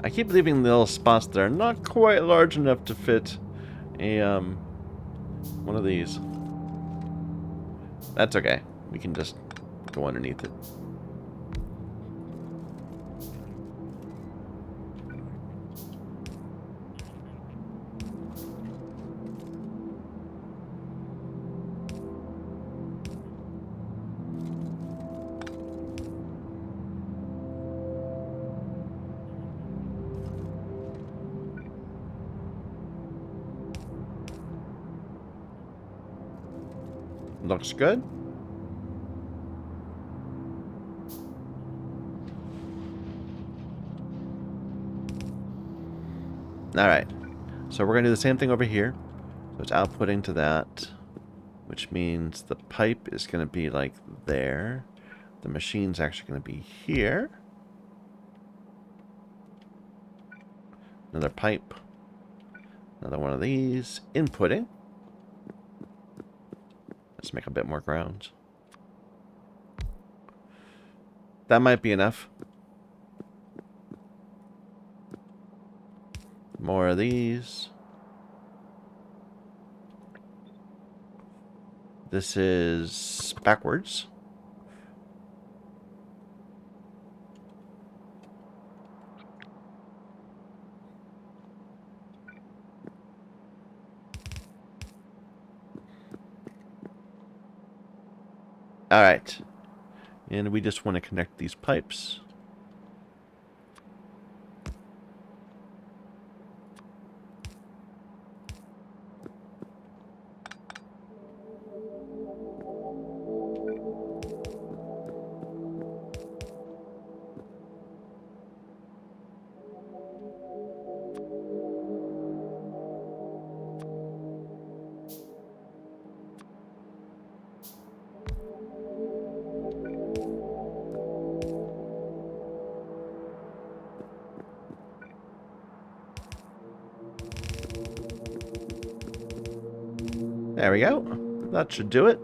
I keep leaving little spots that are not quite large enough to fit a one of these. That's okay. We can just go underneath it. Looks good. Alright. So we're going to do the same thing over here. So it's outputting to that, which means the pipe is going to be like there. The machine's actually going to be here. Another pipe. Another one of these. Inputting. Let's make a bit more ground. That might be enough. More of these. This is backwards. Alright. And we just want to connect these pipes. There we go. That should do it.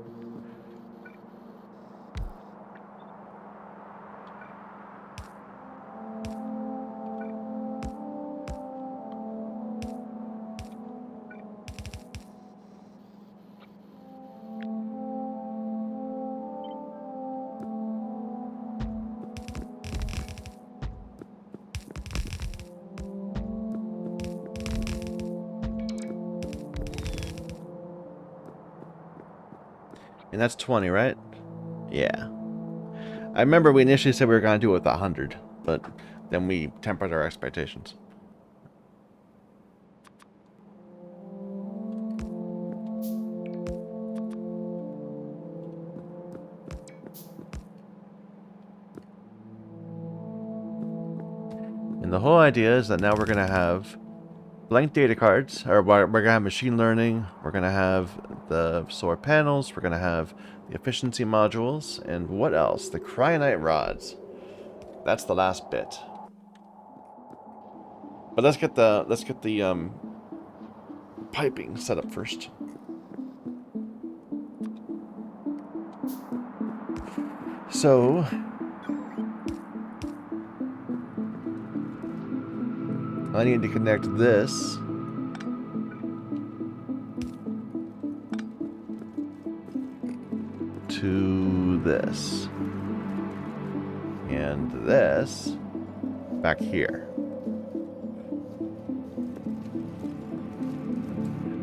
And that's 20, right? Yeah. I remember we initially said we were going to do it with 100, but then we tempered our expectations. And the whole idea is that now we're going to have blank data cards, or we're going to have machine learning, we're going to have the solar panels, we're going to have the efficiency modules, and what else? The Cryonite rods. That's the last bit. But let's get the piping set up first. So I need to connect this to this. And this back here.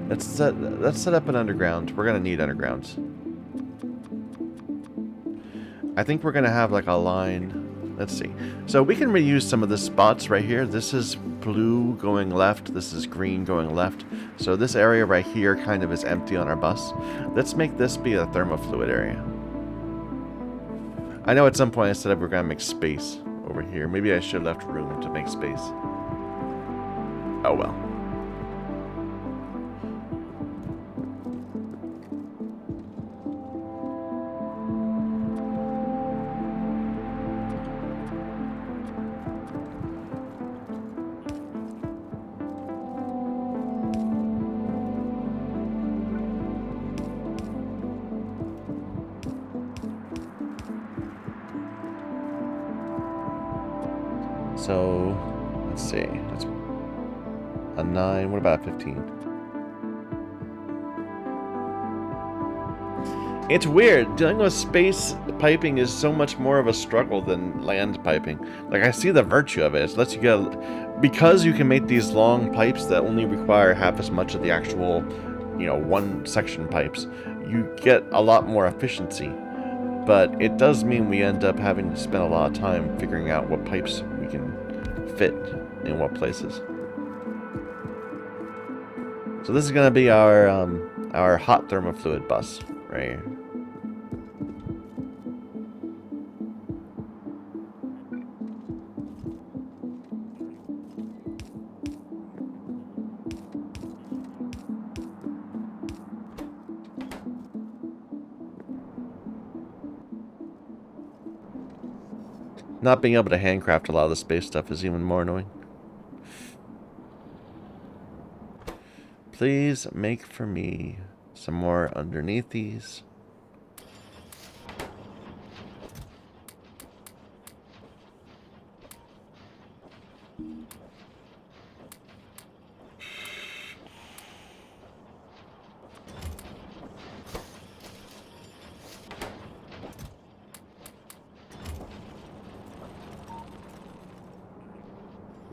Let's set up an underground. We're gonna need undergrounds. I think we're gonna have like a line. Let's see. So we can reuse some of the spots right here. This is blue going left. This is green going left. So this area right here kind of is empty on our bus. Let's make this be a thermofluid area. I know at some point I said we're gonna make space over here. Maybe I should have left room to make space. Oh well. So, let's see. That's a 9. What about a 15? It's weird. Dealing with space piping is so much more of a struggle than land piping. Like, I see the virtue of it. It lets you get... Because you can make these long pipes that only require half as much of the actual, you know, one section pipes, you get a lot more efficiency. But it does mean we end up having to spend a lot of time figuring out what pipes we can fit in what places. So this is going to be our hot thermofluid bus right here. Not being able to handcraft a lot of the space stuff is even more annoying. Please make for me some more underneath these.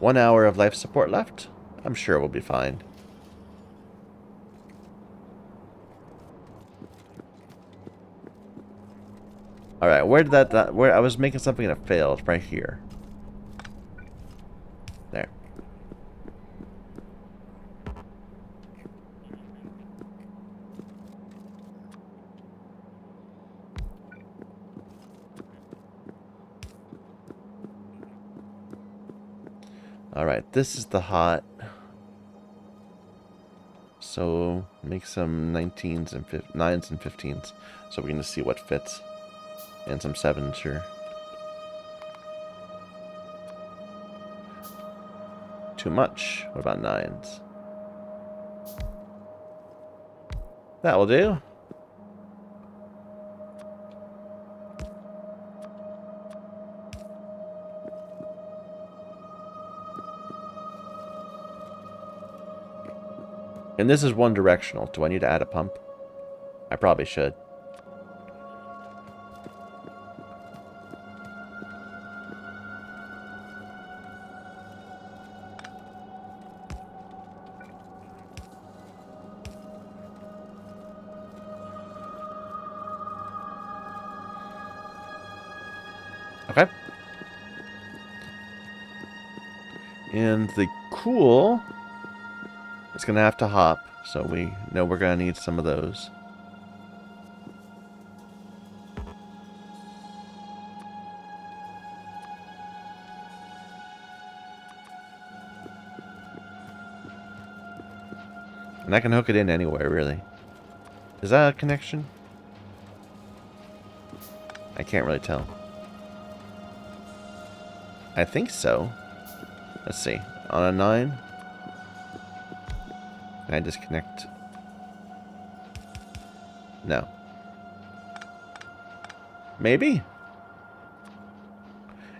One hour of life support left. I'm sure we'll be fine. Alright, where did that... Where I was making something and it failed. Right here. There. Alright, this is the hot. So, make some 19s and 9s and 15s. So we can just see what fits. And some 7s, sure. Too much. What about 9s? That will do. And this is one directional. Do I need to add a pump? I probably should. Okay. And the cool is going to have to hop, so we know we're going to need some of those. And I can hook it in anywhere, really. Is that a connection? I can't really tell. I think so. Let's see. On a 9. Can I disconnect? No. Maybe?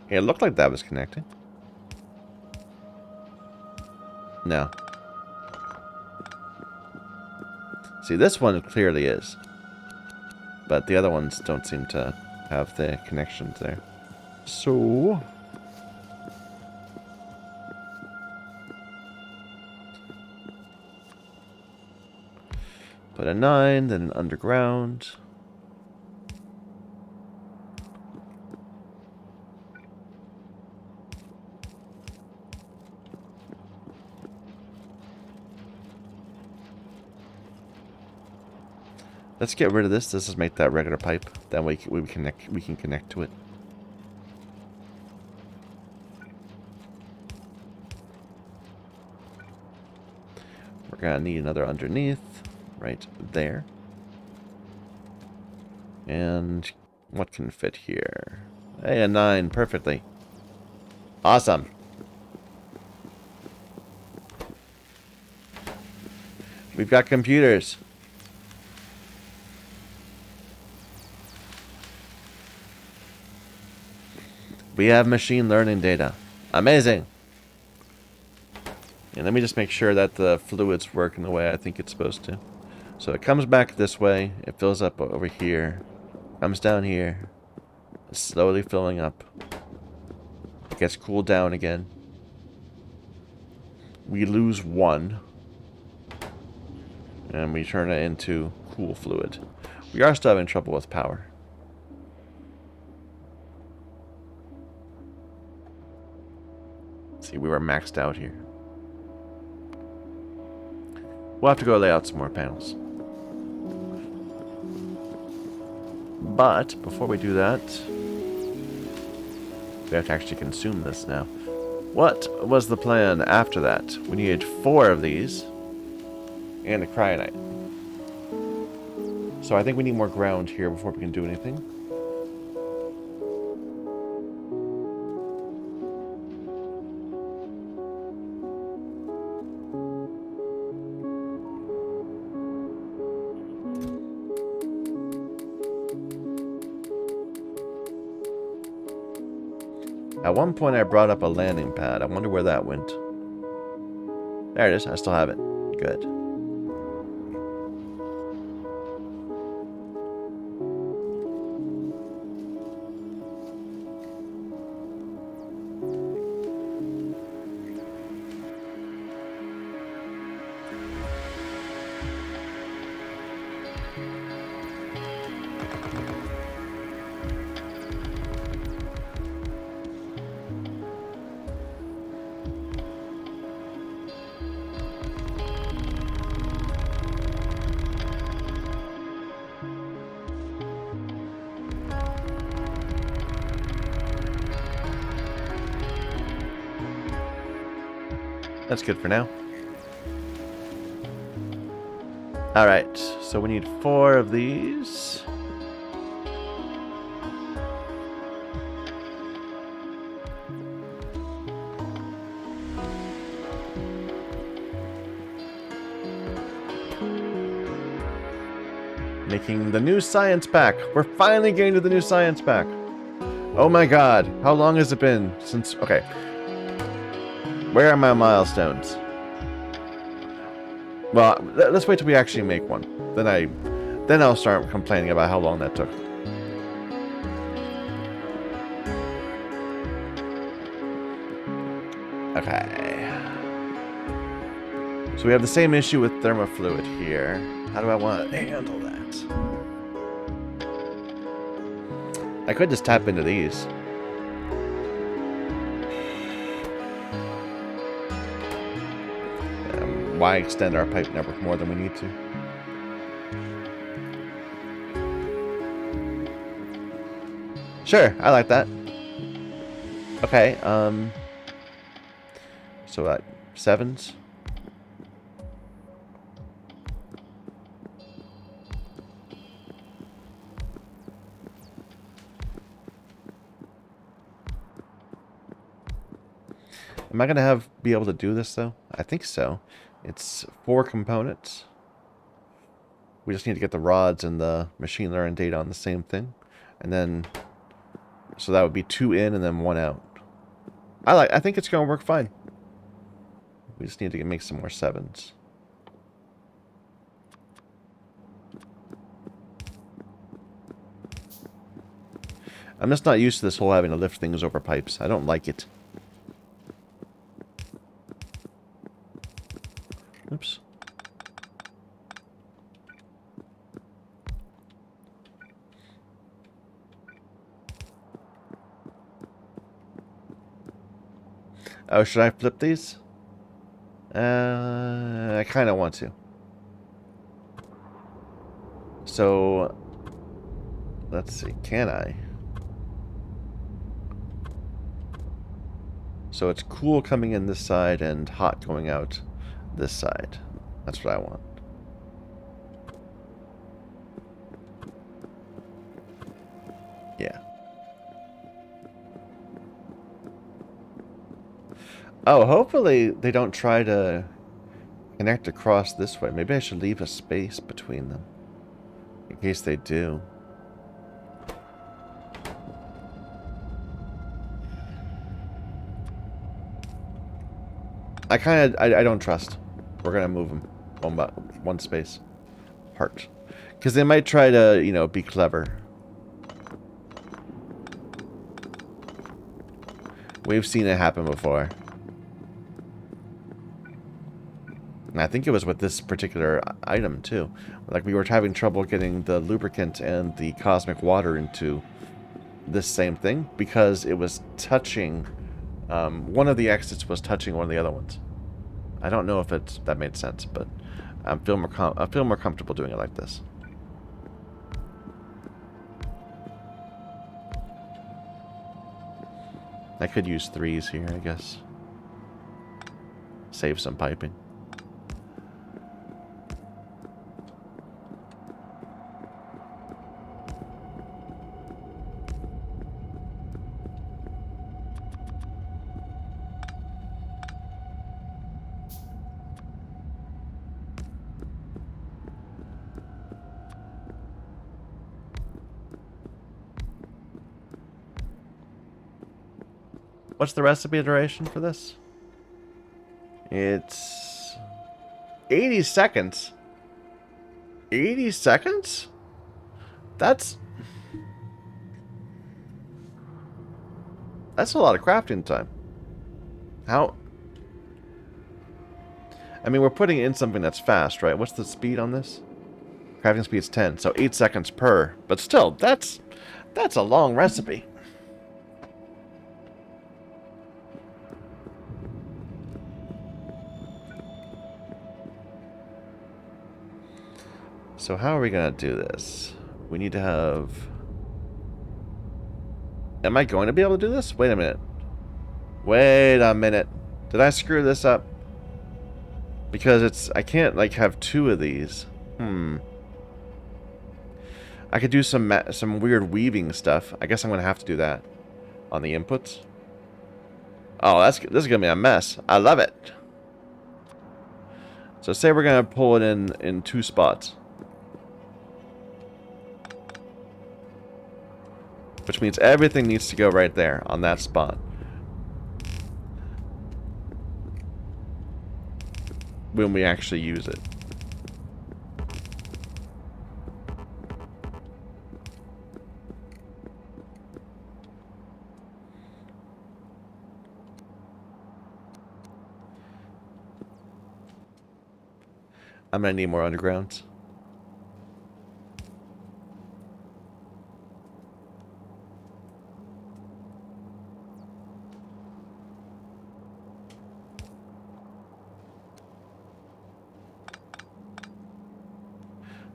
It looked like that was connected. No. See, this one clearly is. But the other ones don't seem to have the connections there. So put a 9, then an underground. Let's get rid of this. Let's just make that regular pipe. That way we can connect to it. We're gonna need another underneath, right there. And what can fit here? Hey, a 9, perfectly. Awesome. We've got computers. We have machine learning data. Amazing. And let me just make sure that the fluid's working the way I think it's supposed to. So it comes back this way. It fills up over here. Comes down here. It's slowly filling up. It gets cooled down again. We lose 1. And we turn it into cool fluid. We are still having trouble with power. See, we were maxed out here. We'll have to go lay out some more panels. But before we do that, we have to actually consume this now. What was the plan after that? We needed 4 of these and a cryonite. So I think we need more ground here before we can do anything. At one point I brought up a landing pad. I wonder where that went. There it is. I still have it. Good. That's good for now. Alright, so we need 4 of these. Making the new science pack. We're finally getting to the new science pack. Oh my god, how long has it been since... Okay. Where are my milestones? Well, let's wait till we actually make one. Then I'll start complaining about how long that took. Okay. So we have the same issue with thermofluid here. How do I want to handle that? I could just tap into these. Why extend our pipe network more than we need to? Sure, I like that. Okay, so what, 7s? Am I gonna be able to do this though? I think so. It's 4 components. We just need to get the rods and the machine learning data on the same thing. And then, so that would be 2 in and then 1 out. I think it's going to work fine. We just need to make some more 7s. I'm just not used to this whole having to lift things over pipes. I don't like it. Oops. Oh, should I flip these? I kind of want to. So, let's see. Can I? So it's cool coming in this side and hot going out this side. That's what I want. Yeah. Oh, hopefully they don't try to connect across this way. Maybe I should leave a space between them. In case they do. I don't trust. We're gonna move them one space apart, because they might try to, you know, be clever. We've seen it happen before. And I think it was with this particular item too. Like, we were having trouble getting the lubricant and the cosmic water into this same thing because it was touching. One of the exits was touching one of the other ones. I don't know if that made sense, but I feel more comfortable doing it like this. I could use 3s here, I guess. Save some piping. What's the recipe duration for this? It's 80 seconds. 80 seconds? That's a lot of crafting time. How? I mean, we're putting in something that's fast, right? What's the speed on this? Crafting speed's 10, so 8 seconds per. But still, that's a long recipe. So how are we going to do this? We need to have... Am I going to be able to do this? Wait a minute. Wait a minute. Did I screw this up? Because I can't, like, have 2 of these. I could do some weird weaving stuff. I guess I'm going to have to do that on the inputs. Oh, this is going to be a mess. I love it. So say we're going to pull it in 2 spots. Which means everything needs to go right there on that spot. When we actually use it. I'm going to need more undergrounds.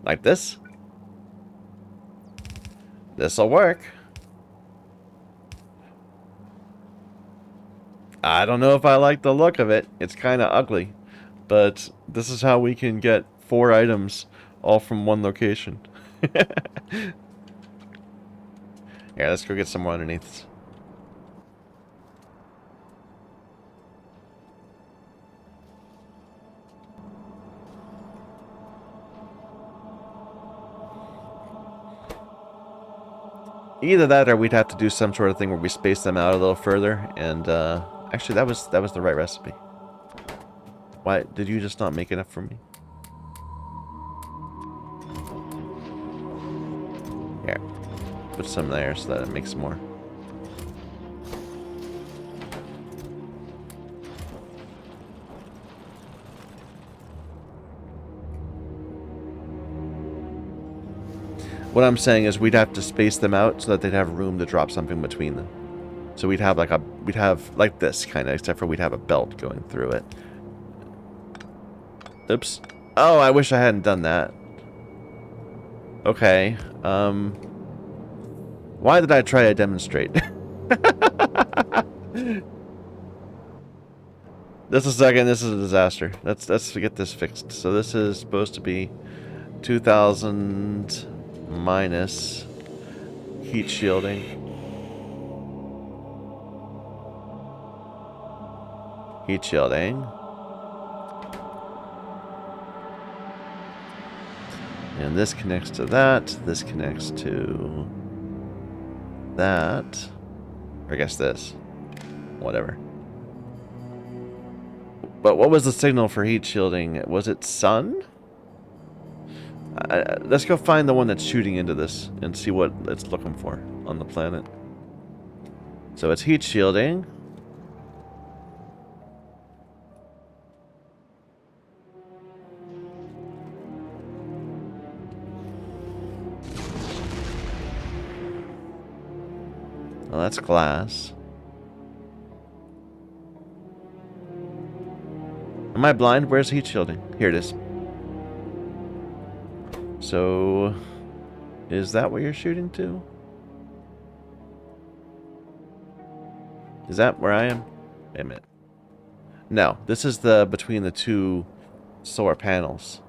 Like this. This'll work. I don't know if I like the look of it. It's kind of ugly. But this is how we can get 4 items all from one location. Yeah, let's go get some more underneath. Either that, or we'd have to do some sort of thing where we space them out a little further. And actually, that was the right recipe. Why did you just not make enough for me? Here. Put some there so that it makes more. What I'm saying is we'd have to space them out so that they'd have room to drop something between them. So we'd have like this kind of, except for we'd have a belt going through it. Oops. Oh, I wish I hadn't done that. Okay. Why did I try to demonstrate? Just a second, this is a disaster. Let's get this fixed. So this is supposed to be 2000 minus heat shielding. Heat shielding. And this connects to that. This connects to that. Or I guess this. Whatever. But what was the signal for heat shielding? Was it sun? Let's go find the one that's shooting into this and see what it's looking for on the planet. So it's heat shielding. Well, that's glass. Am I blind? Where's heat shielding? Here it is. So, is that what you're shooting to? Is that where I am? Wait a minute. No, this is the between the two solar panels.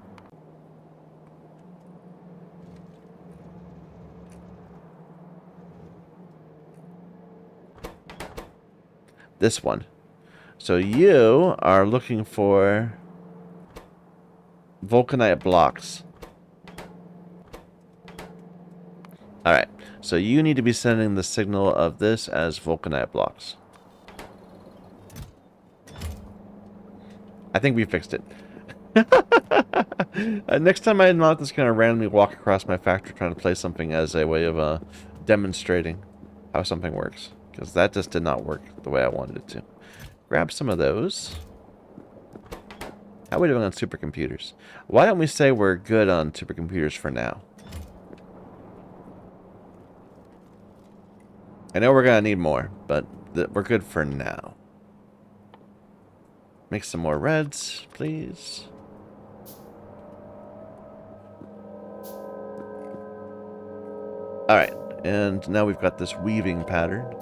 This one. So you are looking for vulcanite blocks. Alright, so you need to be sending the signal of this as vulcanite blocks. I think we fixed it. Next time I'm not just going to randomly walk across my factory trying to play something as a way of demonstrating how something works. Because that just did not work the way I wanted it to. Grab some of those. How are we doing on supercomputers? Why don't we say we're good on supercomputers for now? I know we're going to need more, but we're good for now. Make some more reds, please. Alright, and now we've got this weaving pattern.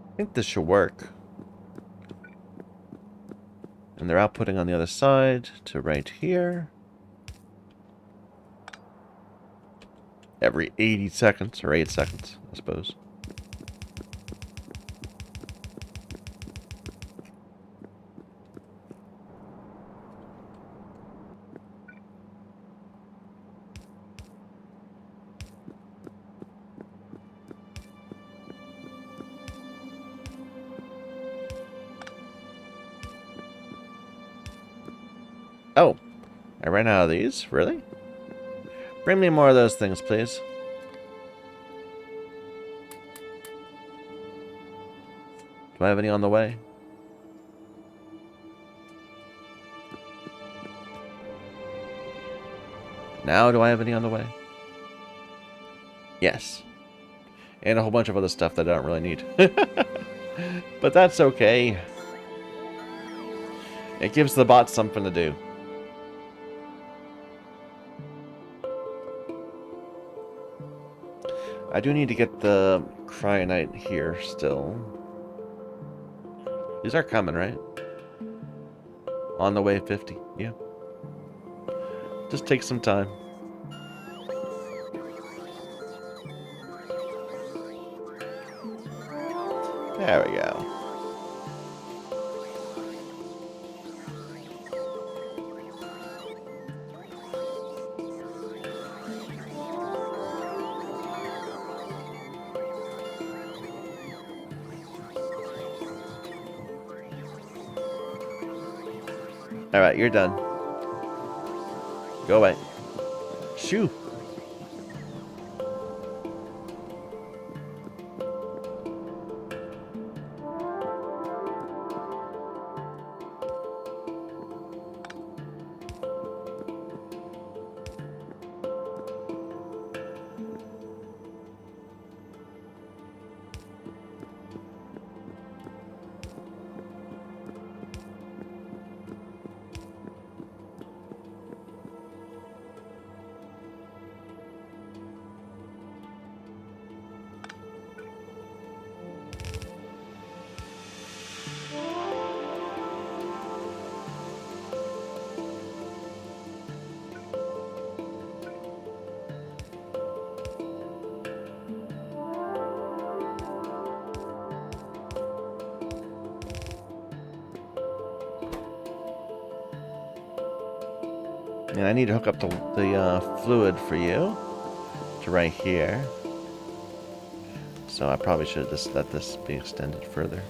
I think this should work. And they're outputting on the other side to right here. Every 80 seconds, or 8 seconds, I suppose. Oh, I ran out of these? Really? Bring me more of those things, please. Do I have any on the way? Now do I have any on the way? Yes. And a whole bunch of other stuff that I don't really need. But that's okay. It gives the bot something to do. I do need to get the Cryonite here still. These are coming, right? On the way, 50. Yeah. Just take some time. There we go. Alright, you're done. Go away. Shoo! And I need to hook up the fluid for you to right here. So I probably should just let this be extended further.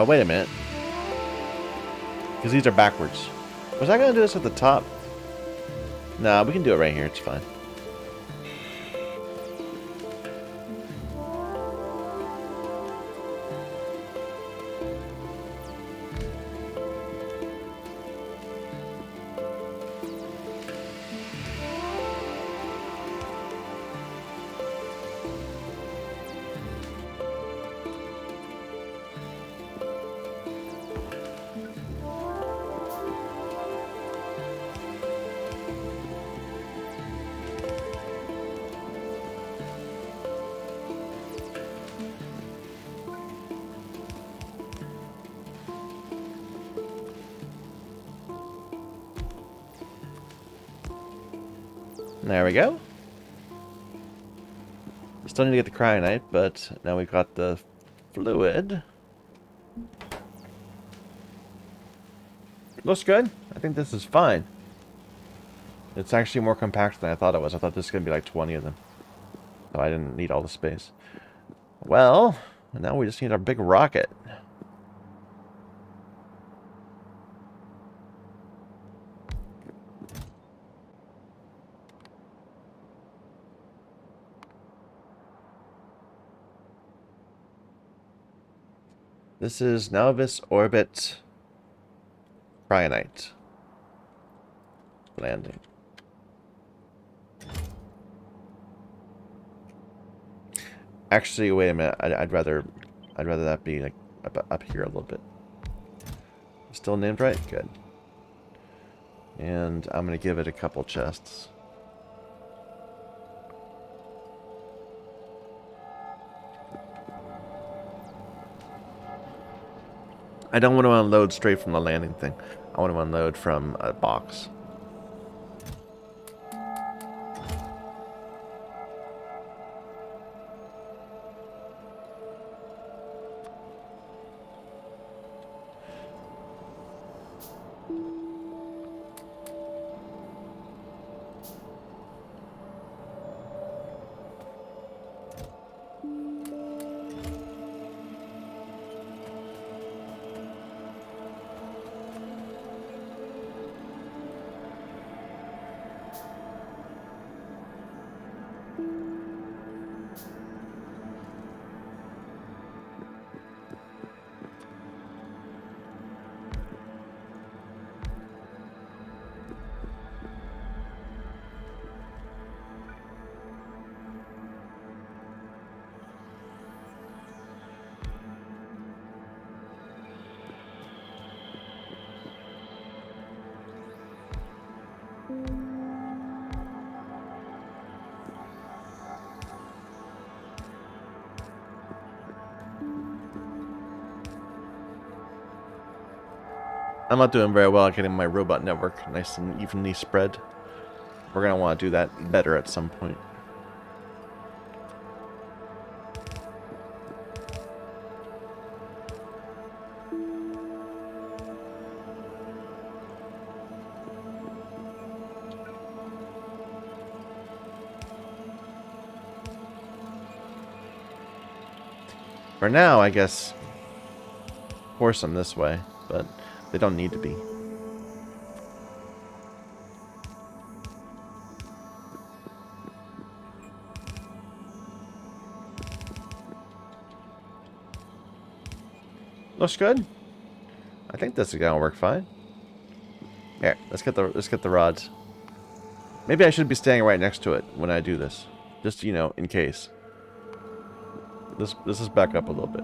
Wait a minute. Because these are backwards. Was I going to do this at the top? Nah, we can do it right here. It's fine. There we go. Still need to get the Cryonite, but now we've got the fluid. Looks good. I think this is fine. It's actually more compact than I thought it was. I thought this was going to be like 20 of them. So I didn't need all the space. Well, now we just need our big rocket. This is Nauvis Orbit Cryonite landing. Actually, wait a minute. I'd rather that be like up here a little bit. Still named right? Good. And I'm gonna give it a couple chests. I don't want to unload straight from the landing thing. I want to unload from a box. I'm not doing very well at getting my robot network nice and evenly spread. We're going to want to do that better at some point. For now, I guess, force them this way, but they don't need to be. Looks good. I think this is gonna work fine. Here, let's get the rods. Maybe I should be staying right next to it when I do this, just you know, in case. This is back up a little bit.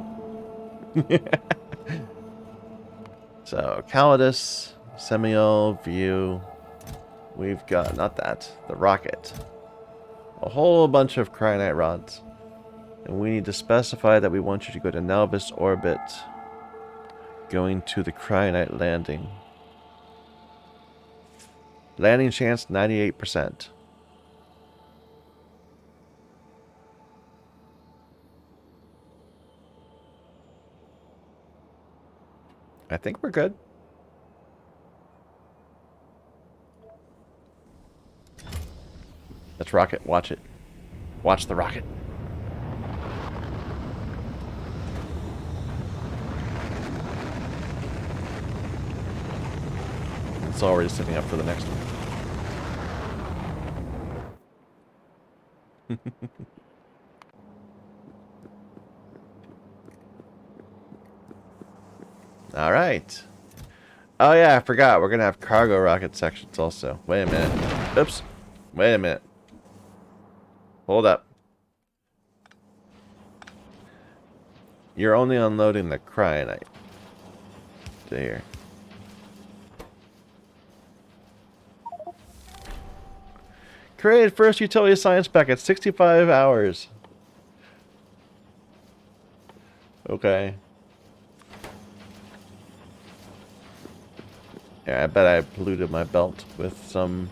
So Calidus, Semiol, View. We've got not that, the rocket. A whole bunch of Cryonite rods, and we need to specify that we want you to go to Nelvis orbit. Going to the Cryonite landing. Landing chance 98%. I think we're good. Let's rocket. Watch it. Watch the rocket. It's already setting up for the next one. All right. Oh yeah, I forgot. We're gonna have cargo rocket sections also. Wait a minute. Oops. Wait a minute. Hold up. You're only unloading the Cryonite. To here. Created first utility science pack at 65 hours. Okay. Yeah, I bet I polluted my belt with some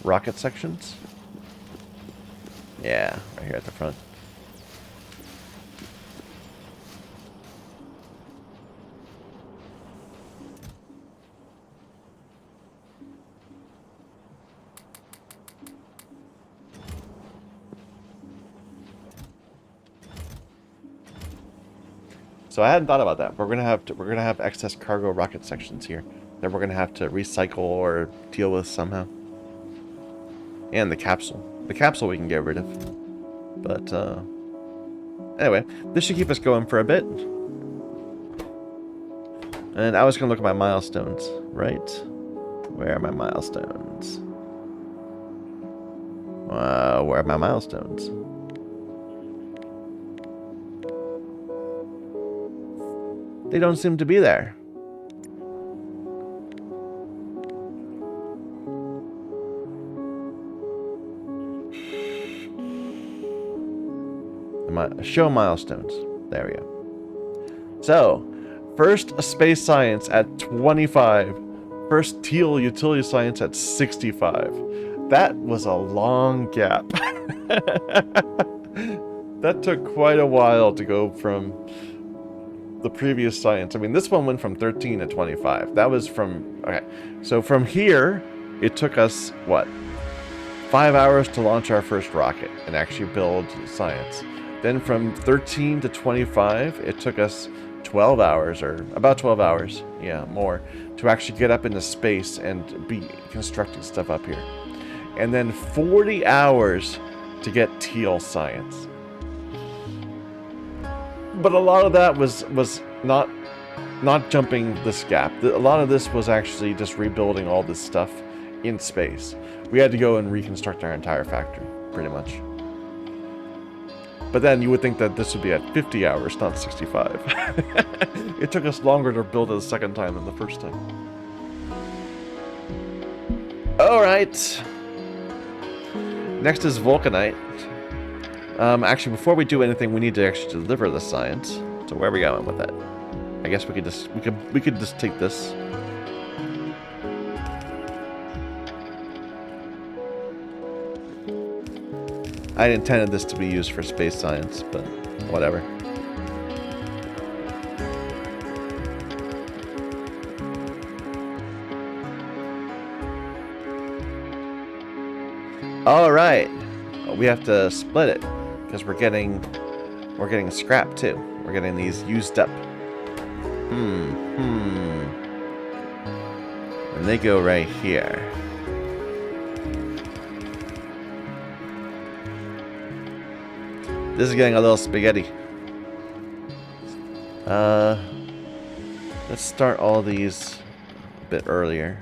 rocket sections. Yeah, right here at the front. So I hadn't thought about that. We're gonna have excess cargo rocket sections here that we're gonna have to recycle or deal with somehow. And the capsule. The capsule we can get rid of. But anyway, this should keep us going for a bit. And I was gonna look at my milestones, right? Where are my milestones? Where are my milestones? They don't seem to be there. Show milestones. There we go. So, first space science at 25. First Teal utility science at 65. That was a long gap. That took quite a while to go from the previous science. I mean, this one went from 13 to 25. That was from... Okay. So from here, it took us, what? 5 hours to launch our first rocket and actually build science. Then from 13 to 25, it took us 12 hours, or about 12 hours, yeah, more, to actually get up into space and be constructing stuff up here. And then 40 hours to get Teal science. But a lot of that was not jumping this gap. A lot of this was actually just rebuilding all this stuff in space. We had to go and reconstruct our entire factory, pretty much. But then you would think that this would be at 50 hours, not 65. It took us longer to build it the second time than the first time. Alright. Next is Vulcanite. Actually, before we do anything, we need to actually deliver the science. So where are we going with that? I guess we could just take this. I intended this to be used for space science, but whatever. All right, we have to split it because we're getting scrap too. We're getting these used up. And they go right here. This is getting a little spaghetti. Let's start all these a bit earlier.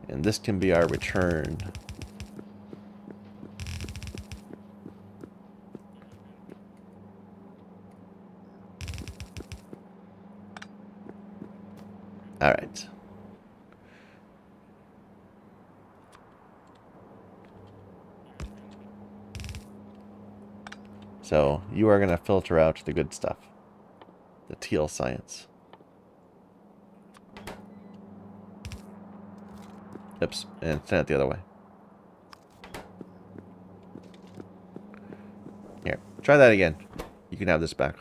And this can be our return. All right. So you are going to filter out the good stuff. The teal science. Oops, and send it the other way. Here, try that again. You can have this back.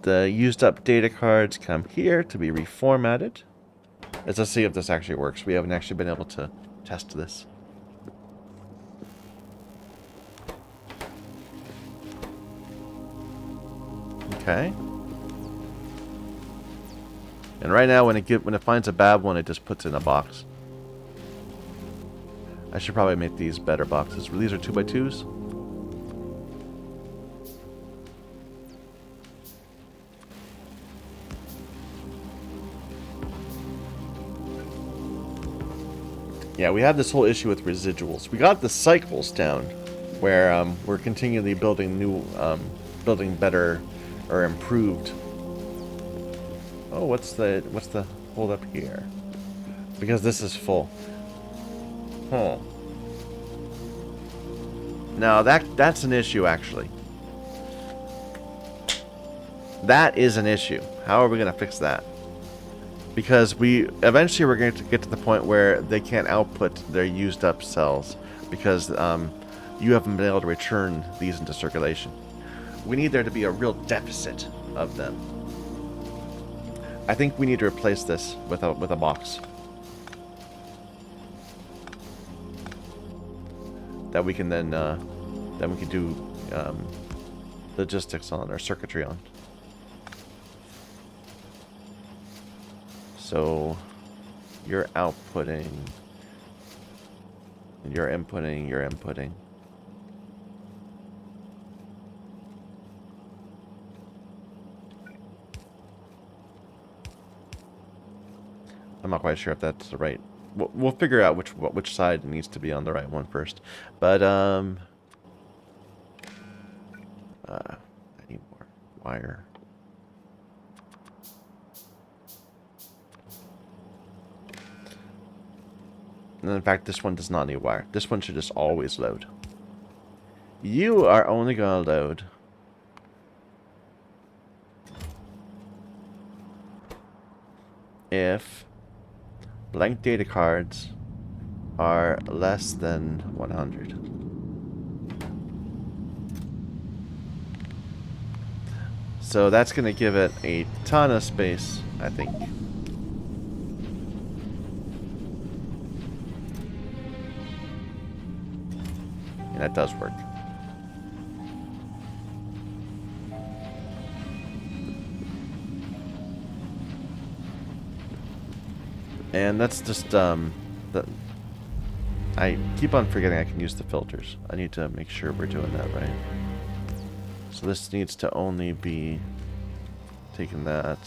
The used up data cards come here to be reformatted. Let's see if this actually works. We haven't actually been able to test this. Okay. And right now, when it finds a bad one, it just puts it in a box. I should probably make these better boxes. These are 2x2s. Yeah, we have this whole issue with residuals. We got the cycles down, where we're continually building new, building better or improved. Oh, what's the hold up here? Because this is full. Huh. Now that's an issue actually. That is an issue. How are we gonna fix that? Because eventually we're going to get to the point where they can't output their used up cells because you haven't been able to return these into circulation. We need there to be a real deficit of them. I think we need to replace this with a box that we can then we can do logistics on or circuitry on. So you're outputting, you're inputting, you're inputting. I'm not quite sure if that's the right. We'll figure out which side needs to be on the right one first. But I need more wire. And in fact, this one does not need wire. This one should just always load. You are only going to load if blank data cards are less than 100. So that's going to give it a ton of space, I think. And that does work. And that's just, I keep on forgetting I can use the filters. I need to make sure we're doing that right. So this needs to only be taking that.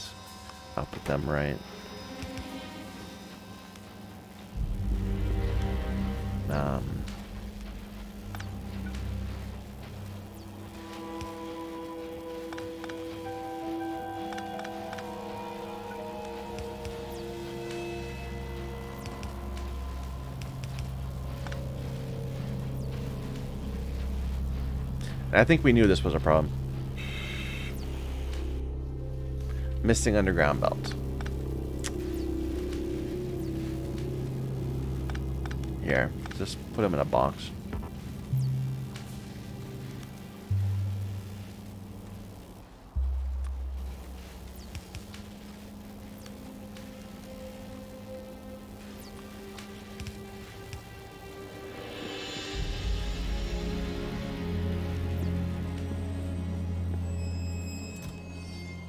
I'll put them right. I think we knew this was a problem. Missing underground belt. Here, just put them in a box.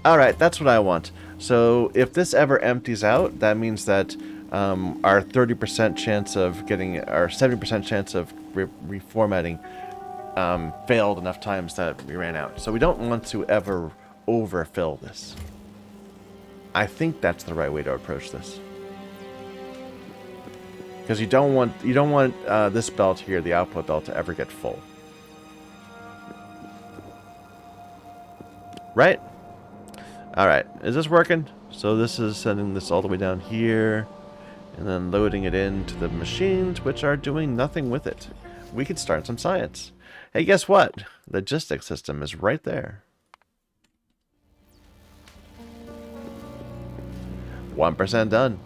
Alright, that's what I want. So if this ever empties out, that means that our 30% chance of getting, our 70% chance of reformatting failed enough times that we ran out. So we don't want to ever overfill this. I think that's the right way to approach this. Because you don't want this belt here, the output belt, to ever get full. Right? Alright, is this working? So this is sending this all the way down here, and then loading it into the machines, which are doing nothing with it. We could start some science. Hey, guess what? The logistics system is right there. 1% done.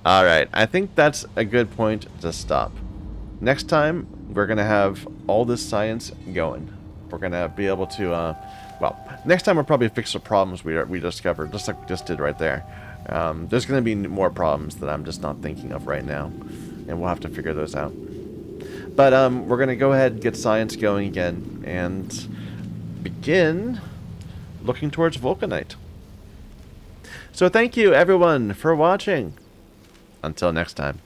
Alright, I think that's a good point to stop. Next time, we're going to have all this science going. We're going to be able to, well, next time we'll probably fix the problems we discovered, just like we just did right there. There's going to be more problems that I'm just not thinking of right now, and we'll have to figure those out. But we're going to go ahead and get science going again, and begin looking towards Vulcanite. So thank you, everyone, for watching. Until next time.